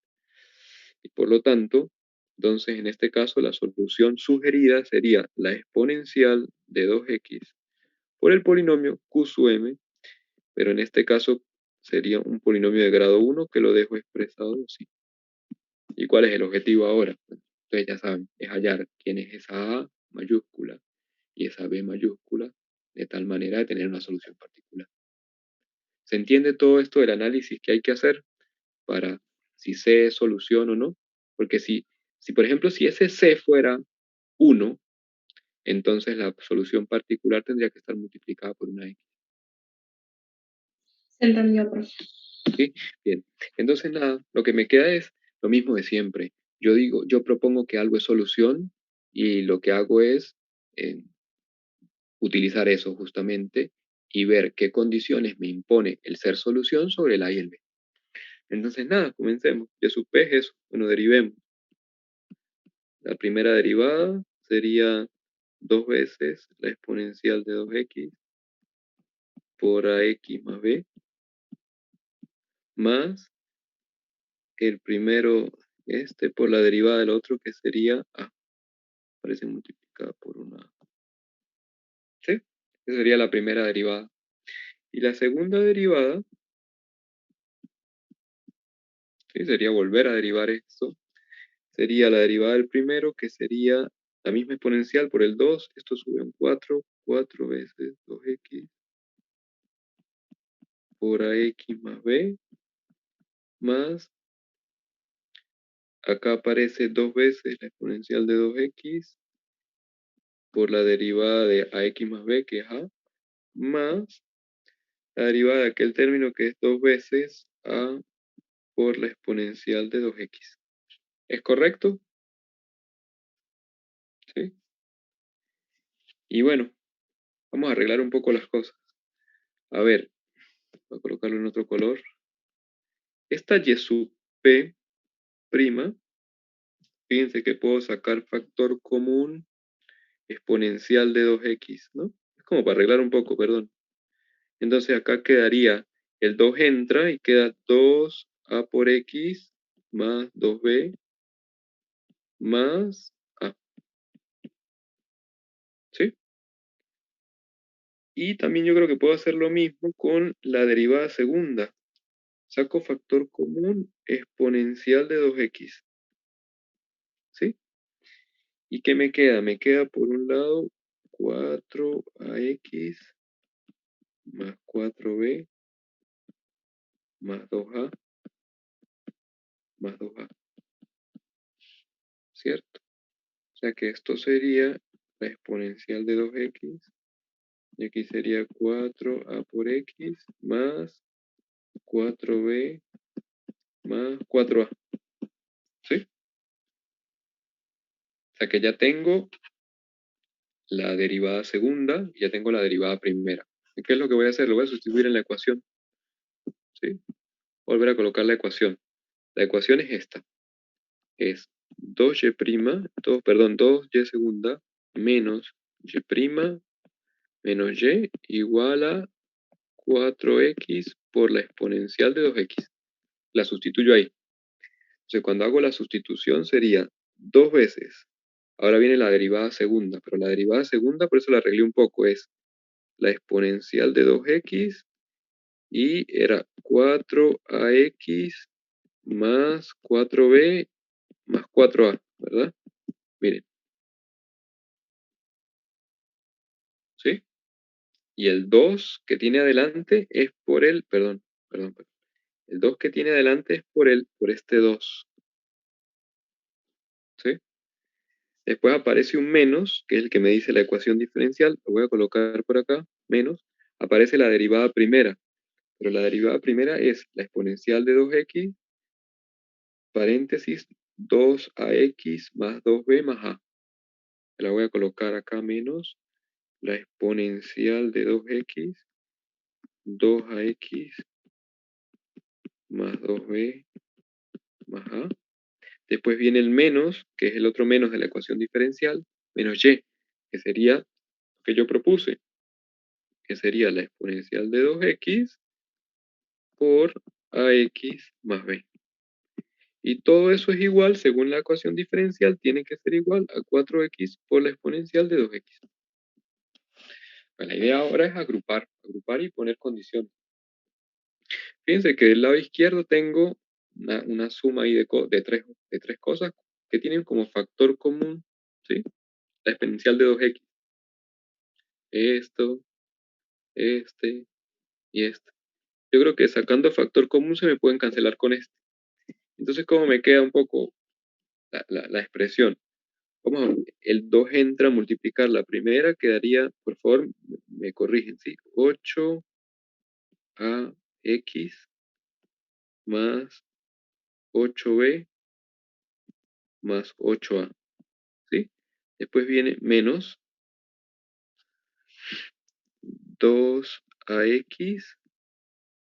Y por lo tanto, entonces en este caso la solución sugerida sería la exponencial de 2x por el polinomio q sub m, pero en este caso sería un polinomio de grado 1 que lo dejo expresado así. ¿Y cuál es el objetivo ahora? Ustedes ya saben, es hallar quién es esa A mayúscula y esa B mayúscula, de tal manera de tener una solución particular. ¿Se entiende todo esto del análisis que hay que hacer para si C es solución o no? Porque si por ejemplo, si ese C fuera 1, entonces la solución particular tendría que estar multiplicada por una X. Se entendió, profe. ¿Sí? Bien. Entonces, nada, lo que me queda es lo mismo de siempre. Yo propongo que algo es solución y lo que hago es utilizar eso justamente y ver qué condiciones me impone el ser solución sobre el A y el B. Entonces, nada, comencemos. Y sub P es eso. Bueno, derivemos. La primera derivada sería 2 veces la exponencial de 2x por ax más b, más el primero, por la derivada del otro, que sería a. Parece multiplicada por una a. ¿Sí? Esa sería la primera derivada. Y la segunda derivada, ¿sí? Sería volver a derivar esto. Sería la derivada del primero, que sería la misma exponencial por el 2. Esto sube un 4. 4 veces 2x por ax más b, más, acá aparece 2 veces la exponencial de 2x por la derivada de ax más b, que es a, más la derivada de aquel término que es 2 veces a por la exponencial de 2x. ¿Es correcto? ¿Sí? Y bueno, vamos a arreglar un poco las cosas. A ver, voy a colocarlo en otro color. Esta y sub p prima, fíjense que puedo sacar factor común exponencial de 2x, ¿no? Es como para arreglar un poco, perdón. Entonces acá quedaría, el 2 entra y queda 2a por x más 2b más a. ¿Sí? Y también yo creo que puedo hacer lo mismo con la derivada segunda. Saco factor común exponencial de 2x. ¿Sí? ¿Y qué me queda? Me queda por un lado 4ax más 4b más 2a más 2a. ¿Cierto? O sea que esto sería la exponencial de 2x. Y aquí sería 4a por x más 4b más 4a. ¿Sí? O sea que ya tengo la derivada segunda y ya tengo la derivada primera. ¿Y qué es lo que voy a hacer? Lo voy a sustituir en la ecuación. ¿Sí? Volver a colocar la ecuación. La ecuación es esta. Es 2y segunda menos y menos y igual a 4x por la exponencial de 2x. La sustituyo ahí. Entonces, cuando hago la sustitución sería 2 veces. Ahora viene la derivada segunda, pero la derivada segunda, por eso la arreglé un poco, es la exponencial de 2x y era 4ax más 4b más 4a, ¿verdad? Miren, ¿sí? Y el 2 que tiene adelante es por el, perdón. El 2 que tiene adelante es por este 2, ¿sí? Después aparece un menos, que es el que me dice la ecuación diferencial, lo voy a colocar por acá, menos, aparece la derivada primera, pero la derivada primera es la exponencial de 2x, paréntesis, 2ax más 2b más a. La voy a colocar acá menos, la exponencial de 2x, 2ax más 2b más a. Después viene el menos, que es el otro menos de la ecuación diferencial, menos y, que sería lo que yo propuse, que sería la exponencial de 2x por ax más b. Y todo eso es igual, según la ecuación diferencial, tiene que ser igual a 4x por la exponencial de 2x. Pues la idea ahora es agrupar y poner condiciones. Fíjense que del lado izquierdo tengo una suma ahí de tres cosas que tienen como factor común, ¿sí? La exponencial de 2x. Esto, este y este. Yo creo que sacando factor común se me pueden cancelar con este. Entonces, ¿cómo me queda un poco la expresión? El 2 entra a multiplicar la primera, quedaría, por favor, me corrigen, ¿sí? 8ax más 8b más 8a, ¿sí? Después viene menos 2ax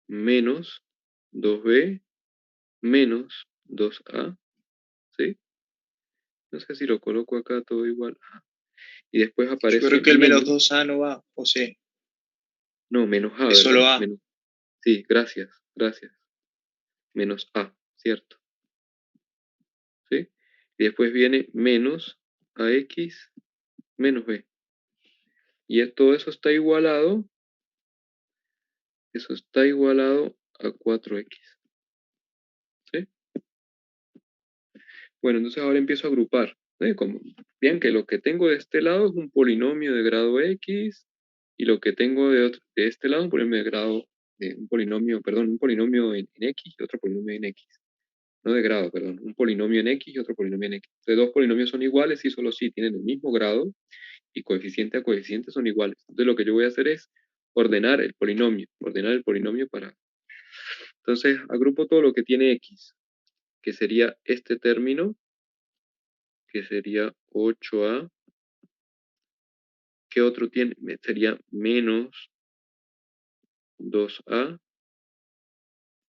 menos 2b menos 2a, ¿sí? No sé si lo coloco acá todo igual. Y después Yo aparece creo que el menos menos, 2a no va, o sea, no, menos a, es ¿verdad? solo a. Sí, gracias. Menos a, ¿cierto? ¿Sí? Y después viene menos ax menos b. Y todo eso está igualado, a 4x. ¿Sí? Bueno, entonces ahora empiezo a agrupar. Vean que lo que tengo de este lado es un polinomio de grado x y lo que tengo de este lado es un polinomio de grado, un polinomio en x y otro polinomio en x. No de grado, perdón. Un polinomio en x y otro polinomio en x. Entonces, dos polinomios son iguales y solo si tienen el mismo grado y coeficiente a coeficiente son iguales. Entonces, lo que yo voy a hacer es ordenar el polinomio. Entonces, agrupo todo lo que tiene x, que sería este término, que sería 8a. ¿Qué otro tiene? Sería menos 2a.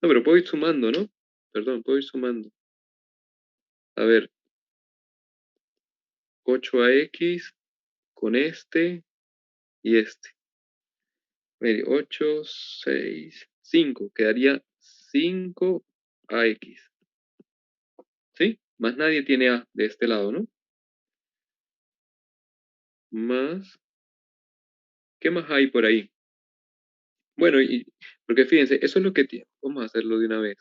No, pero puedo ir sumando, ¿no? Perdón, puedo ir sumando. A ver, 8ax con este y este. 8, 6, 5. Quedaría 5ax. ¿Sí? Más nadie tiene a de este lado, ¿no? Más, ¿Qué más hay por ahí? Bueno, porque fíjense, eso es lo que tiene. Vamos a hacerlo de una vez.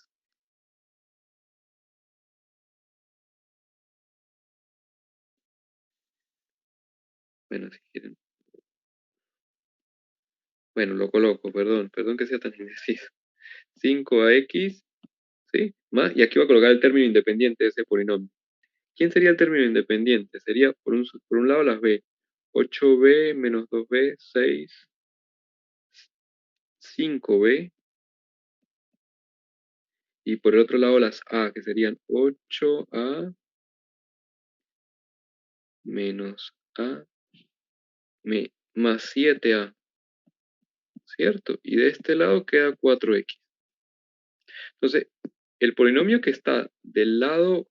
Bueno, si quieren. Bueno, lo coloco, perdón que sea tan indeciso. 5x, ¿sí? Más, y aquí voy a colocar el término independiente de ese polinomio. ¿Quién sería el término independiente? Sería, por un lado, las b. 8b menos 2b, 6, 5b. Y por el otro lado las a, que serían 8a menos a más 7a, ¿cierto? Y de este lado queda 4x. Entonces, el polinomio que está del lado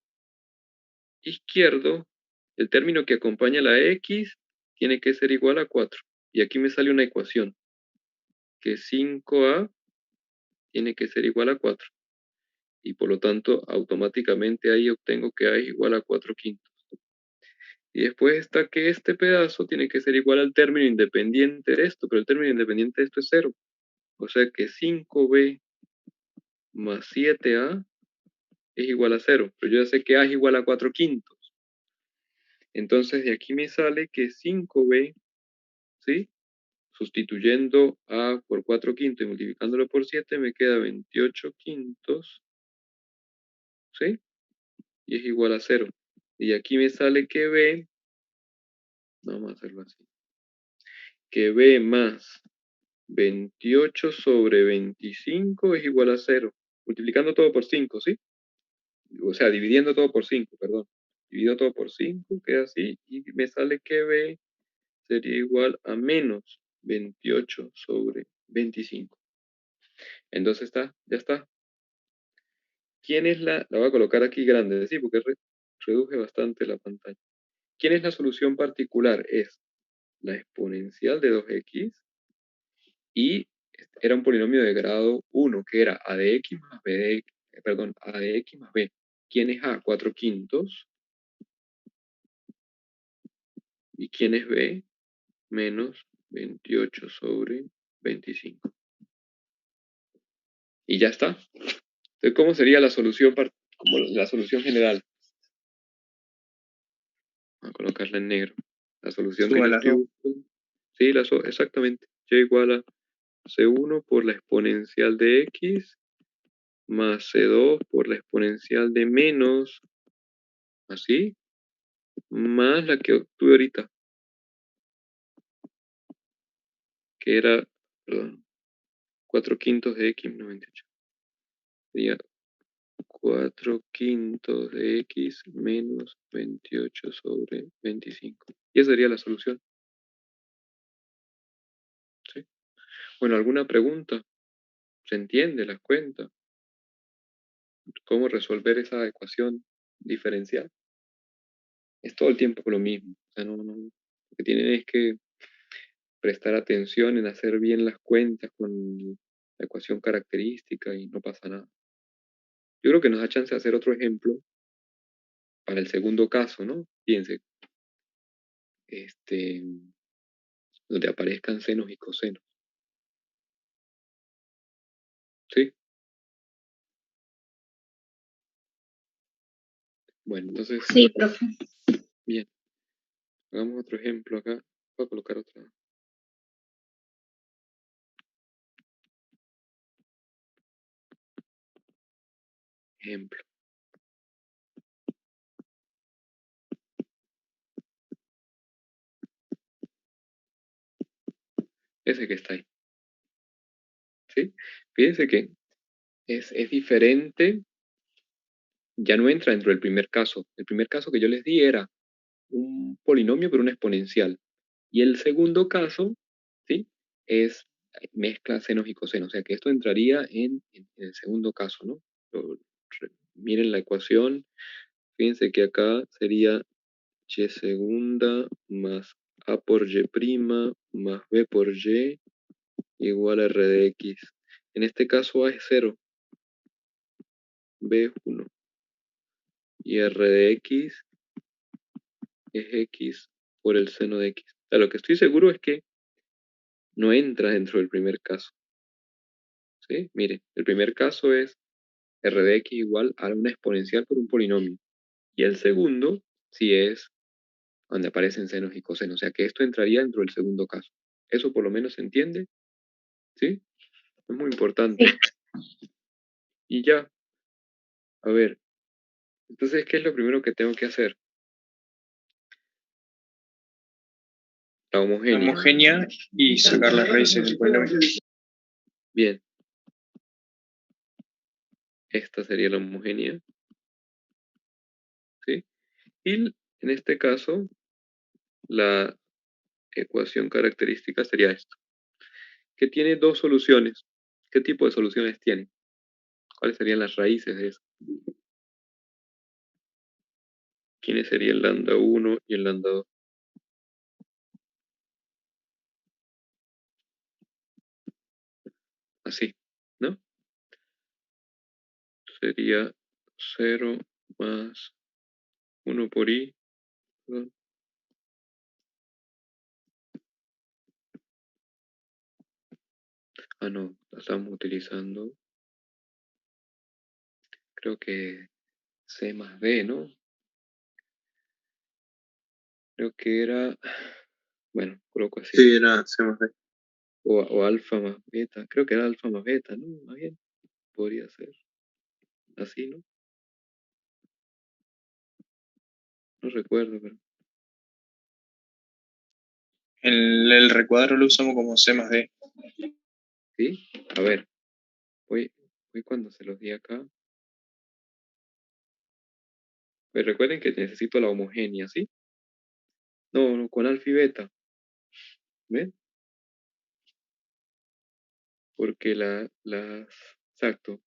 izquierdo, el término que acompaña la x, tiene que ser igual a 4. Y aquí me sale una ecuación, que 5a tiene que ser igual a 4. Y por lo tanto, automáticamente ahí obtengo que a es igual a 4 quintos. Y después está que este pedazo tiene que ser igual al término independiente de esto, pero el término independiente de esto es 0. O sea que 5b más 7a es igual a 0. Pero yo ya sé que a es igual a 4 quintos. Entonces de aquí me sale que 5b, ¿sí? Sustituyendo a por 4 quintos y multiplicándolo por 7 me queda 28 quintos, ¿sí? Y es igual a 0. Y aquí me sale que b, vamos a hacerlo así, que b más 28 sobre 25 es igual a 0. Multiplicando todo por 5, ¿sí? O sea, dividiendo todo por 5, perdón. Divido todo por 5, queda así, y me sale que b sería igual a menos 28 sobre 25. Entonces ya está. ¿Quién es la voy a colocar aquí grande, sí, porque reduje bastante la pantalla. ¿Quién es la solución particular? Es la exponencial de 2x y era un polinomio de grado 1, que era a de x más b de x, a de x más b. ¿Quién es a? 4 quintos. ¿Y quién es b? Menos 28 sobre 25. Y ya está. Entonces, ¿cómo sería la solución, como la solución general? Voy a colocarla en negro. La solución que Suba yo las estoy dos. buscando. Sí, exactamente. Y igual a C1 por la exponencial de x más C2 por la exponencial de menos, así, más la que obtuve ahorita, que era, perdón, 4 quintos de x menos 28. Sería 4 quintos de x menos 28 sobre 25. Y esa sería la solución. ¿Sí? Bueno, ¿alguna pregunta? ¿Se entiende las cuentas? ¿Cómo resolver esa ecuación diferencial? Es todo el tiempo lo mismo. O sea, lo que tienen es que prestar atención en hacer bien las cuentas con la ecuación característica y no pasa nada. Yo creo que nos da chance de hacer otro ejemplo para el segundo caso, ¿no? Fíjense, donde aparezcan senos y cosenos. ¿Sí? Bueno, entonces, Sí, profe. bien. Hagamos otro ejemplo acá. Voy a colocar otro ejemplo. Ese que está ahí. ¿Sí? Fíjense que es diferente. Ya no entra dentro del primer caso. El primer caso que yo les di era un polinomio pero una exponencial. Y el segundo caso, ¿sí? Es mezcla senos y cosenos. O sea que esto entraría en el segundo caso, ¿no? Miren la ecuación. Fíjense que acá sería y segunda más a por y prima más b por y igual a r de x. En este caso a es 0, b es 1 y r de x es x por el seno de x. O sea, lo que estoy seguro es que no entra dentro del primer caso. ¿Sí? Mire, el primer caso es r de x igual a una exponencial por un polinomio. Y el segundo, sí es donde aparecen senos y cosenos. O sea que esto entraría dentro del segundo caso. Eso por lo menos se entiende, ¿sí? Es muy importante. Sí. Y ya, a ver, entonces, ¿qué es lo primero que tengo que hacer? La La homogénea. homogénea y sacar las raíces del polinomio. Bien. Esta sería la homogénea. ¿Sí? Y en este caso, la ecuación característica sería esto, que tiene dos soluciones. ¿Qué tipo de soluciones tiene? ¿Cuáles serían las raíces de eso? ¿Quiénes serían el lambda 1 y el lambda 2? Así, ¿no? Sería 0 más 1 por i. Perdón. Ah, no, la estamos utilizando. Creo que c más b, ¿no? Creo que era, bueno, coloco así. Sí, era C más B. O alfa más beta. Creo que era alfa más beta, ¿no? Más bien, podría ser así, ¿no? No recuerdo, pero El recuadro lo usamos como C más D. sí. A ver, voy cuando se los di acá. Pero recuerden que necesito la homogénea, ¿sí? No, no, con alfa y beta. ¿Ven? Porque exacto,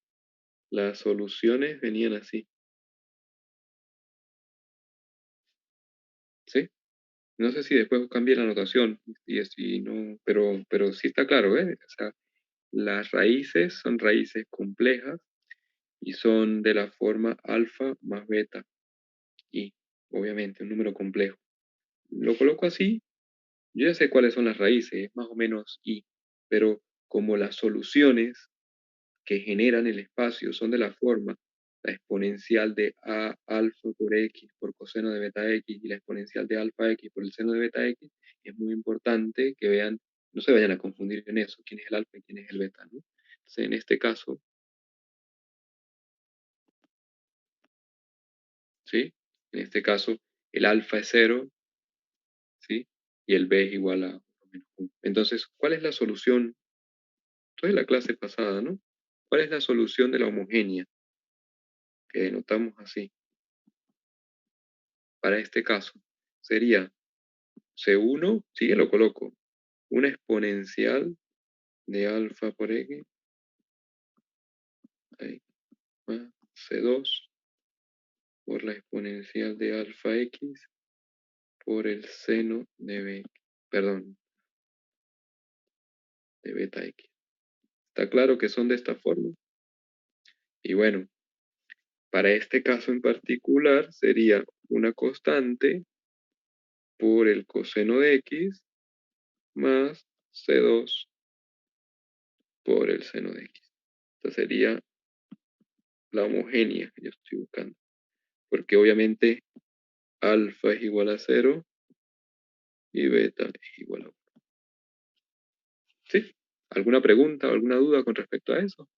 las soluciones venían así, ¿sí? No sé si después cambié la notación, y así no, pero sí está claro, ¿eh? O sea, las raíces son raíces complejas y son de la forma alfa más beta, y obviamente un número complejo. Lo coloco así, yo ya sé cuáles son las raíces, más o menos y, pero como las soluciones que generan el espacio son de la forma la exponencial de a alfa por x por coseno de beta x y la exponencial de alfa x por el seno de beta x, es muy importante que vean, no se vayan a confundir en eso, quién es el alfa y quién es el beta, ¿no? Entonces, en este caso, ¿sí? En este caso, el alfa es 0, ¿sí? Y el b es igual a menos 1. Entonces, ¿cuál es la solución? Esto es la clase pasada, ¿no? ¿Cuál es la solución de la homogénea? Que denotamos así. Para este caso, sería C1, sí, lo coloco, una exponencial de alfa por x, ahí, más C2 por la exponencial de alfa x por el seno de perdón, de beta x. ¿Está claro que son de esta forma? Y bueno, para este caso en particular sería una constante por el coseno de x más C2 por el seno de x. Esta sería la homogénea que yo estoy buscando. Porque obviamente alfa es igual a 0 y beta es igual a 1. ¿Sí? ¿Alguna pregunta o alguna duda con respecto a eso?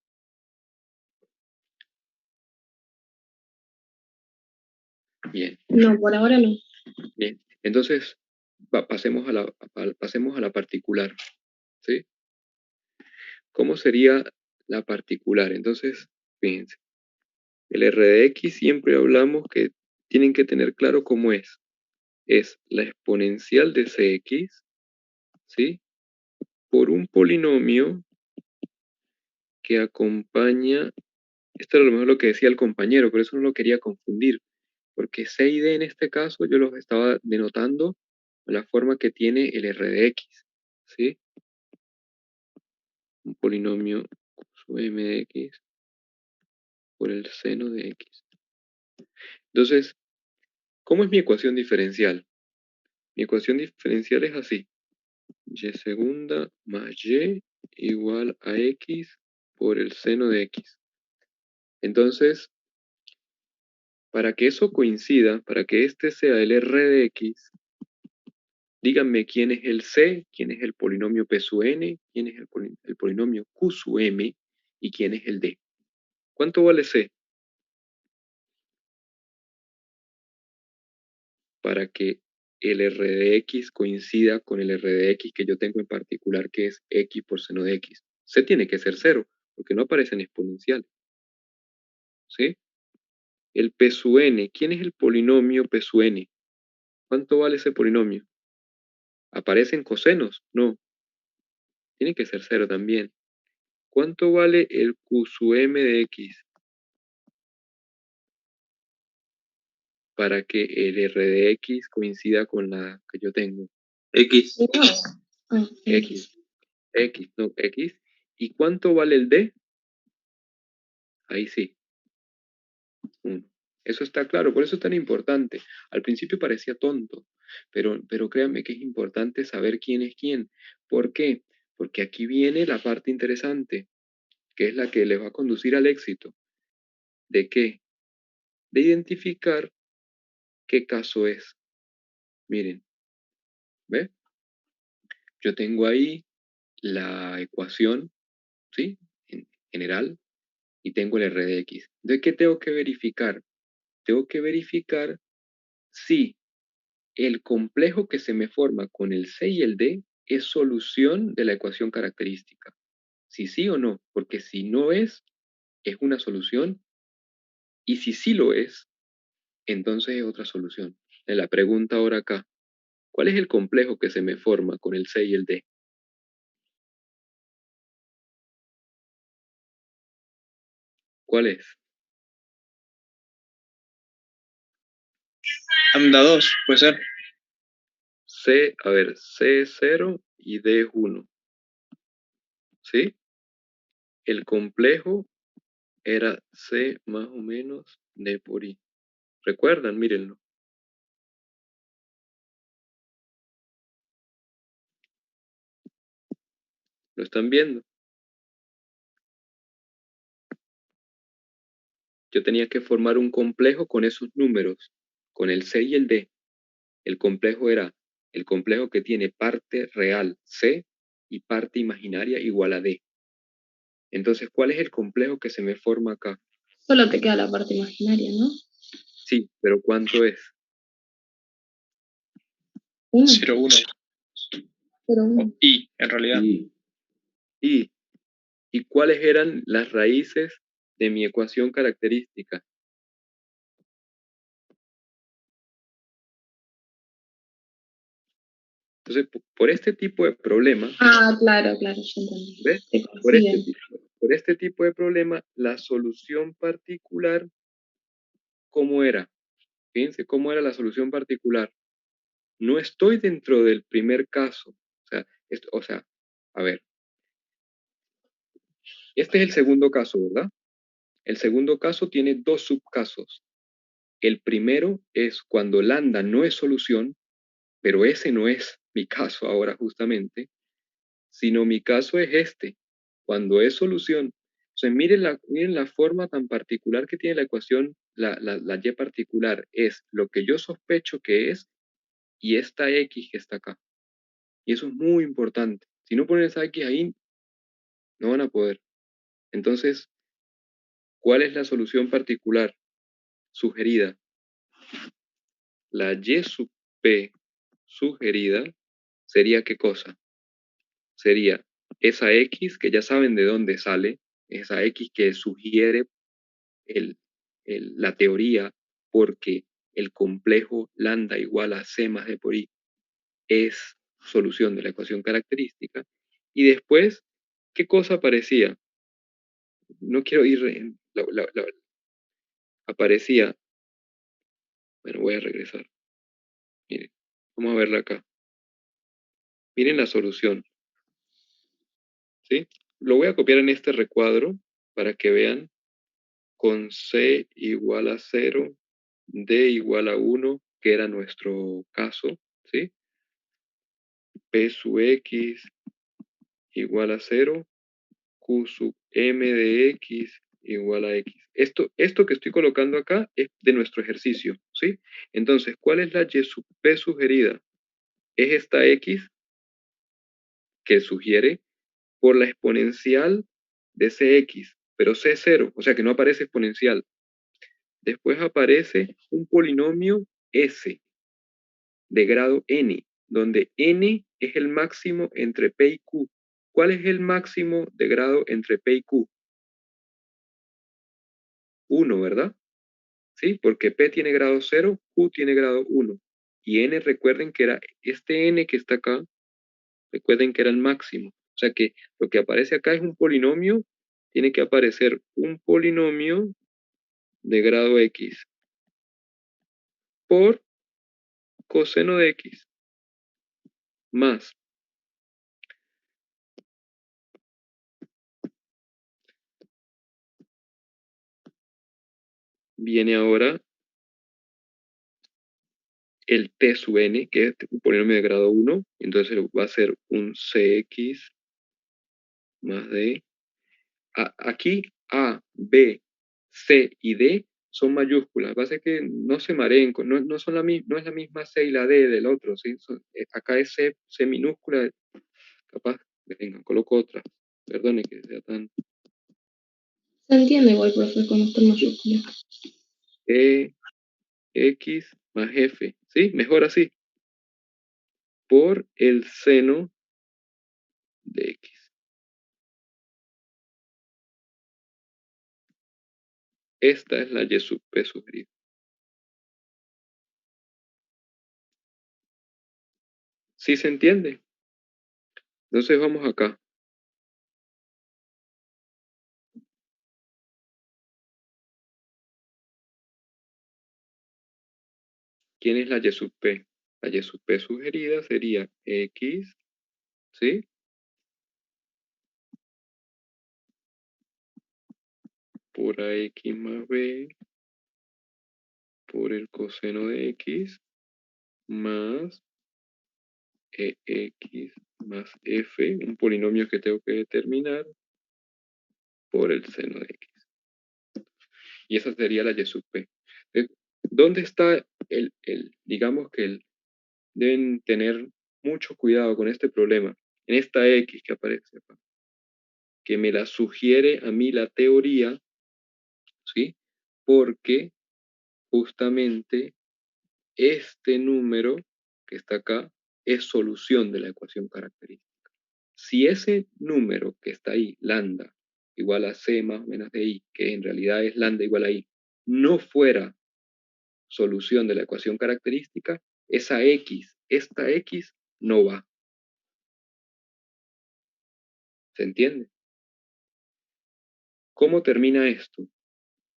Bien, No, por ahora no. bien. Entonces, pasemos a la particular. ¿Sí? ¿Cómo sería la particular? Entonces, fíjense, el r de x siempre hablamos que tienen que tener claro cómo es. Es la exponencial de cx, ¿sí? Por un polinomio que acompaña, esto era a lo mejor lo que decía el compañero, pero eso no lo quería confundir, porque C y D en este caso yo los estaba denotando de la forma que tiene el r de x, ¿sí? Un polinomio sub m de x por el seno de x. Entonces, ¿cómo es mi ecuación diferencial? Mi ecuación diferencial es así. y segunda más y igual a x por el seno de x. Entonces, para que eso coincida, para que este sea el r de x, díganme quién es el c, quién es el polinomio p sub n, quién es el polinomio q sub m y quién es el d. ¿Cuánto vale c? Para que el r de x coincida con el r de x que yo tengo en particular, que es x por seno de x. C tiene que ser 0, porque no aparece en exponencial. ¿Sí? El p sub n, ¿quién es el polinomio p sub n? ¿Cuánto vale ese polinomio? ¿Aparecen cosenos? No. Tiene que ser 0 también. ¿Cuánto vale el q sub m de x? Para que el r de x coincida con la que yo tengo. X. X. X, no, X. ¿Y cuánto vale el D? Ahí sí. 1. Eso está claro, por eso es tan importante. Al principio parecía tonto, pero créanme que es importante saber quién es quién. ¿Por qué? Porque aquí viene la parte interesante, que es la que les va a conducir al éxito. ¿De qué? De identificar qué caso es. Miren, ¿ve? Yo tengo ahí la ecuación, ¿sí? En general, y tengo el R de X. ¿De qué tengo que verificar? Tengo que verificar si el complejo que se me forma con el C y el D es solución de la ecuación característica. Si sí o no, porque si no es una solución, y si sí lo es, entonces es otra solución. En la pregunta ahora acá, ¿cuál es el complejo que se me forma con el C y el D? ¿Cuál es? Lambda 2, puede ser. C, a ver, C es 0 y D es 1. ¿Sí? El complejo era C más o menos D por I. ¿Recuerdan? Mírenlo. ¿Lo están viendo? Yo tenía que formar un complejo con esos números, con el C y el D. El complejo era el complejo que tiene parte real C y parte imaginaria igual a D. Entonces, ¿cuál es el complejo que se me forma acá? Solo te queda la parte imaginaria, ¿no? Sí, pero ¿cuánto es? 1. 0, 1. 0, 1. Y, en realidad. ¿Y, ¿y cuáles eran las raíces de mi ecuación característica? Entonces, por este tipo de problema, Ah, claro, ya entendí. ¿ves? Te Por consiguen. por este tipo de problema, la solución particular, ¿cómo era? Fíjense cómo era la solución particular. No estoy dentro del primer caso. O sea, a ver, este es el segundo caso, ¿verdad? El segundo caso tiene dos subcasos. El primero es cuando lambda no es solución, pero ese no es mi caso ahora justamente, sino mi caso es este, cuando es solución. O sea, miren la forma tan particular que tiene la ecuación, la y particular es lo que yo sospecho que es y esta x que está acá. Y eso es muy importante. Si no ponen esa x ahí, no van a poder. Entonces, ¿cuál es la solución particular sugerida? La y sub p sugerida sería ¿qué cosa? Sería esa x que ya saben de dónde sale, esa x que sugiere la teoría porque el complejo lambda igual a c más d por i es solución de la ecuación característica. Y después, ¿qué cosa aparecía? No quiero ir aparecía, bueno, voy a regresar. Miren, vamos a verla acá. Miren la solución, ¿sí? Lo voy a copiar en este recuadro para que vean con C igual a 0, D igual a 1, que era nuestro caso, ¿sí? P sub X igual a 0, Q sub M de X igual a X. Esto que estoy colocando acá es de nuestro ejercicio, ¿sí? Entonces, ¿cuál es la Y sub P sugerida? Es esta X que sugiere por la exponencial de Cx, pero C0, o sea que no aparece exponencial. Después aparece un polinomio S de grado n, donde n es el máximo entre P y Q. ¿Cuál es el máximo de grado entre P y Q? 1, ¿verdad? ¿Sí? Porque P tiene grado 0, Q tiene grado 1. Y n, recuerden que era este n que está acá, recuerden que era el máximo. O sea que lo que aparece acá es un polinomio, tiene que aparecer un polinomio de grado X por coseno de X más. Viene ahora el t sub n, que es un polinomio de grado 1, entonces va a ser un cx más d. Aquí A, B, C y D son mayúsculas. Va a ser que no se mareen, no es la misma C y la D del otro, ¿sí? Acá es C minúscula, capaz, venga, coloco otra. Perdone que sea tan... Se entiende igual, profe, con esto en mayúscula. E, X más F, ¿sí? Mejor así. Por el seno de X. Esta es la Y sub P sugerida. ¿Sí se entiende? Entonces vamos acá. ¿Quién es la Y sub P? La Y sub P sugerida sería X, ¿sí? Por AX más B por el coseno de X más EX más F, un polinomio que tengo que determinar por el seno de X. Y esa sería la Y sub P. ¿Dónde está digamos que deben tener mucho cuidado con este problema? En esta X que aparece acá, que me la sugiere a mí la teoría, ¿sí? Porque justamente este número que está acá es solución de la ecuación característica. Si ese número que está ahí, lambda, igual a c más o menos de i, que en realidad es lambda igual a i, no fuera solución de la ecuación característica, esa x, esta x, no va. ¿Se entiende? ¿Cómo termina esto?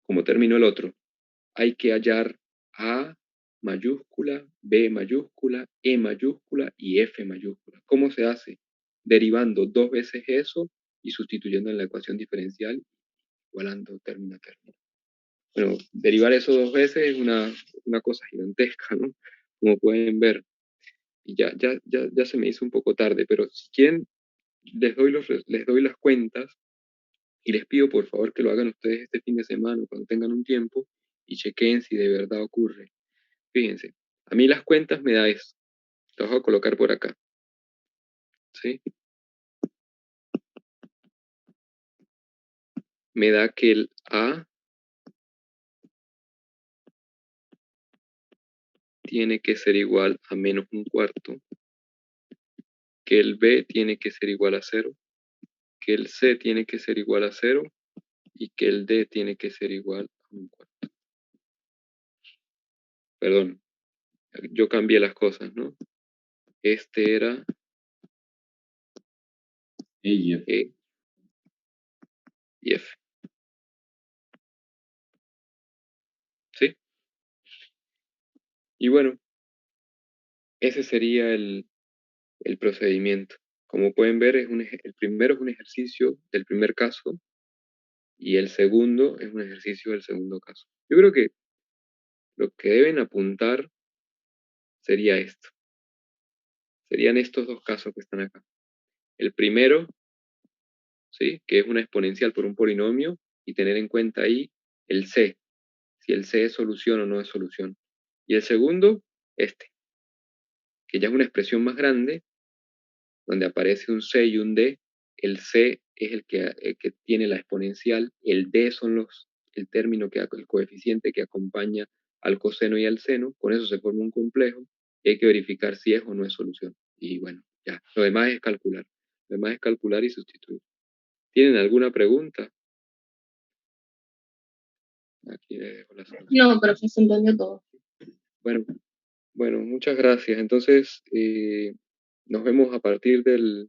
¿Cómo terminó el otro? Hay que hallar A mayúscula, B mayúscula, E mayúscula y F mayúscula. ¿Cómo se hace? Derivando dos veces eso y sustituyendo en la ecuación diferencial, igualando término a término. Bueno, derivar eso dos veces es una cosa gigantesca, ¿no? Como pueden ver. Y ya se me hizo un poco tarde, pero si quieren, les doy las cuentas y les pido por favor que lo hagan ustedes este fin de semana cuando tengan un tiempo y chequen si de verdad ocurre. Fíjense, a mí las cuentas me da esto. Lo voy a colocar por acá. ¿Sí? Me da que el A tiene que ser igual a menos un cuarto, que el B tiene que ser igual a 0, que el C tiene que ser igual a 0 y que el D tiene que ser igual a un cuarto. Perdón, yo cambié las cosas, ¿no? Este era E y F. ¿Sí? Y bueno, ese sería el procedimiento. Como pueden ver, el primero es un ejercicio del primer caso y el segundo es un ejercicio del segundo caso. Yo creo que lo que deben apuntar sería esto. serían estos dos casos que están acá. El primero, ¿sí? Que es una exponencial por un polinomio, y tener en cuenta ahí el c, si el c es solución o no es solución. Y el segundo, que ya es una expresión más grande, donde aparece un c y un d. El c es el que tiene la exponencial, el d son el término, el coeficiente que acompaña al coseno y al seno. Con eso se forma un complejo, y hay que verificar si es o no es solución. Y bueno, ya, lo demás es calcular. Lo demás es calcular y sustituir. ¿Tienen alguna pregunta? Aquí les dejo la solución. No, pero se entendió todo. Bueno, muchas gracias. Entonces, nos vemos a partir del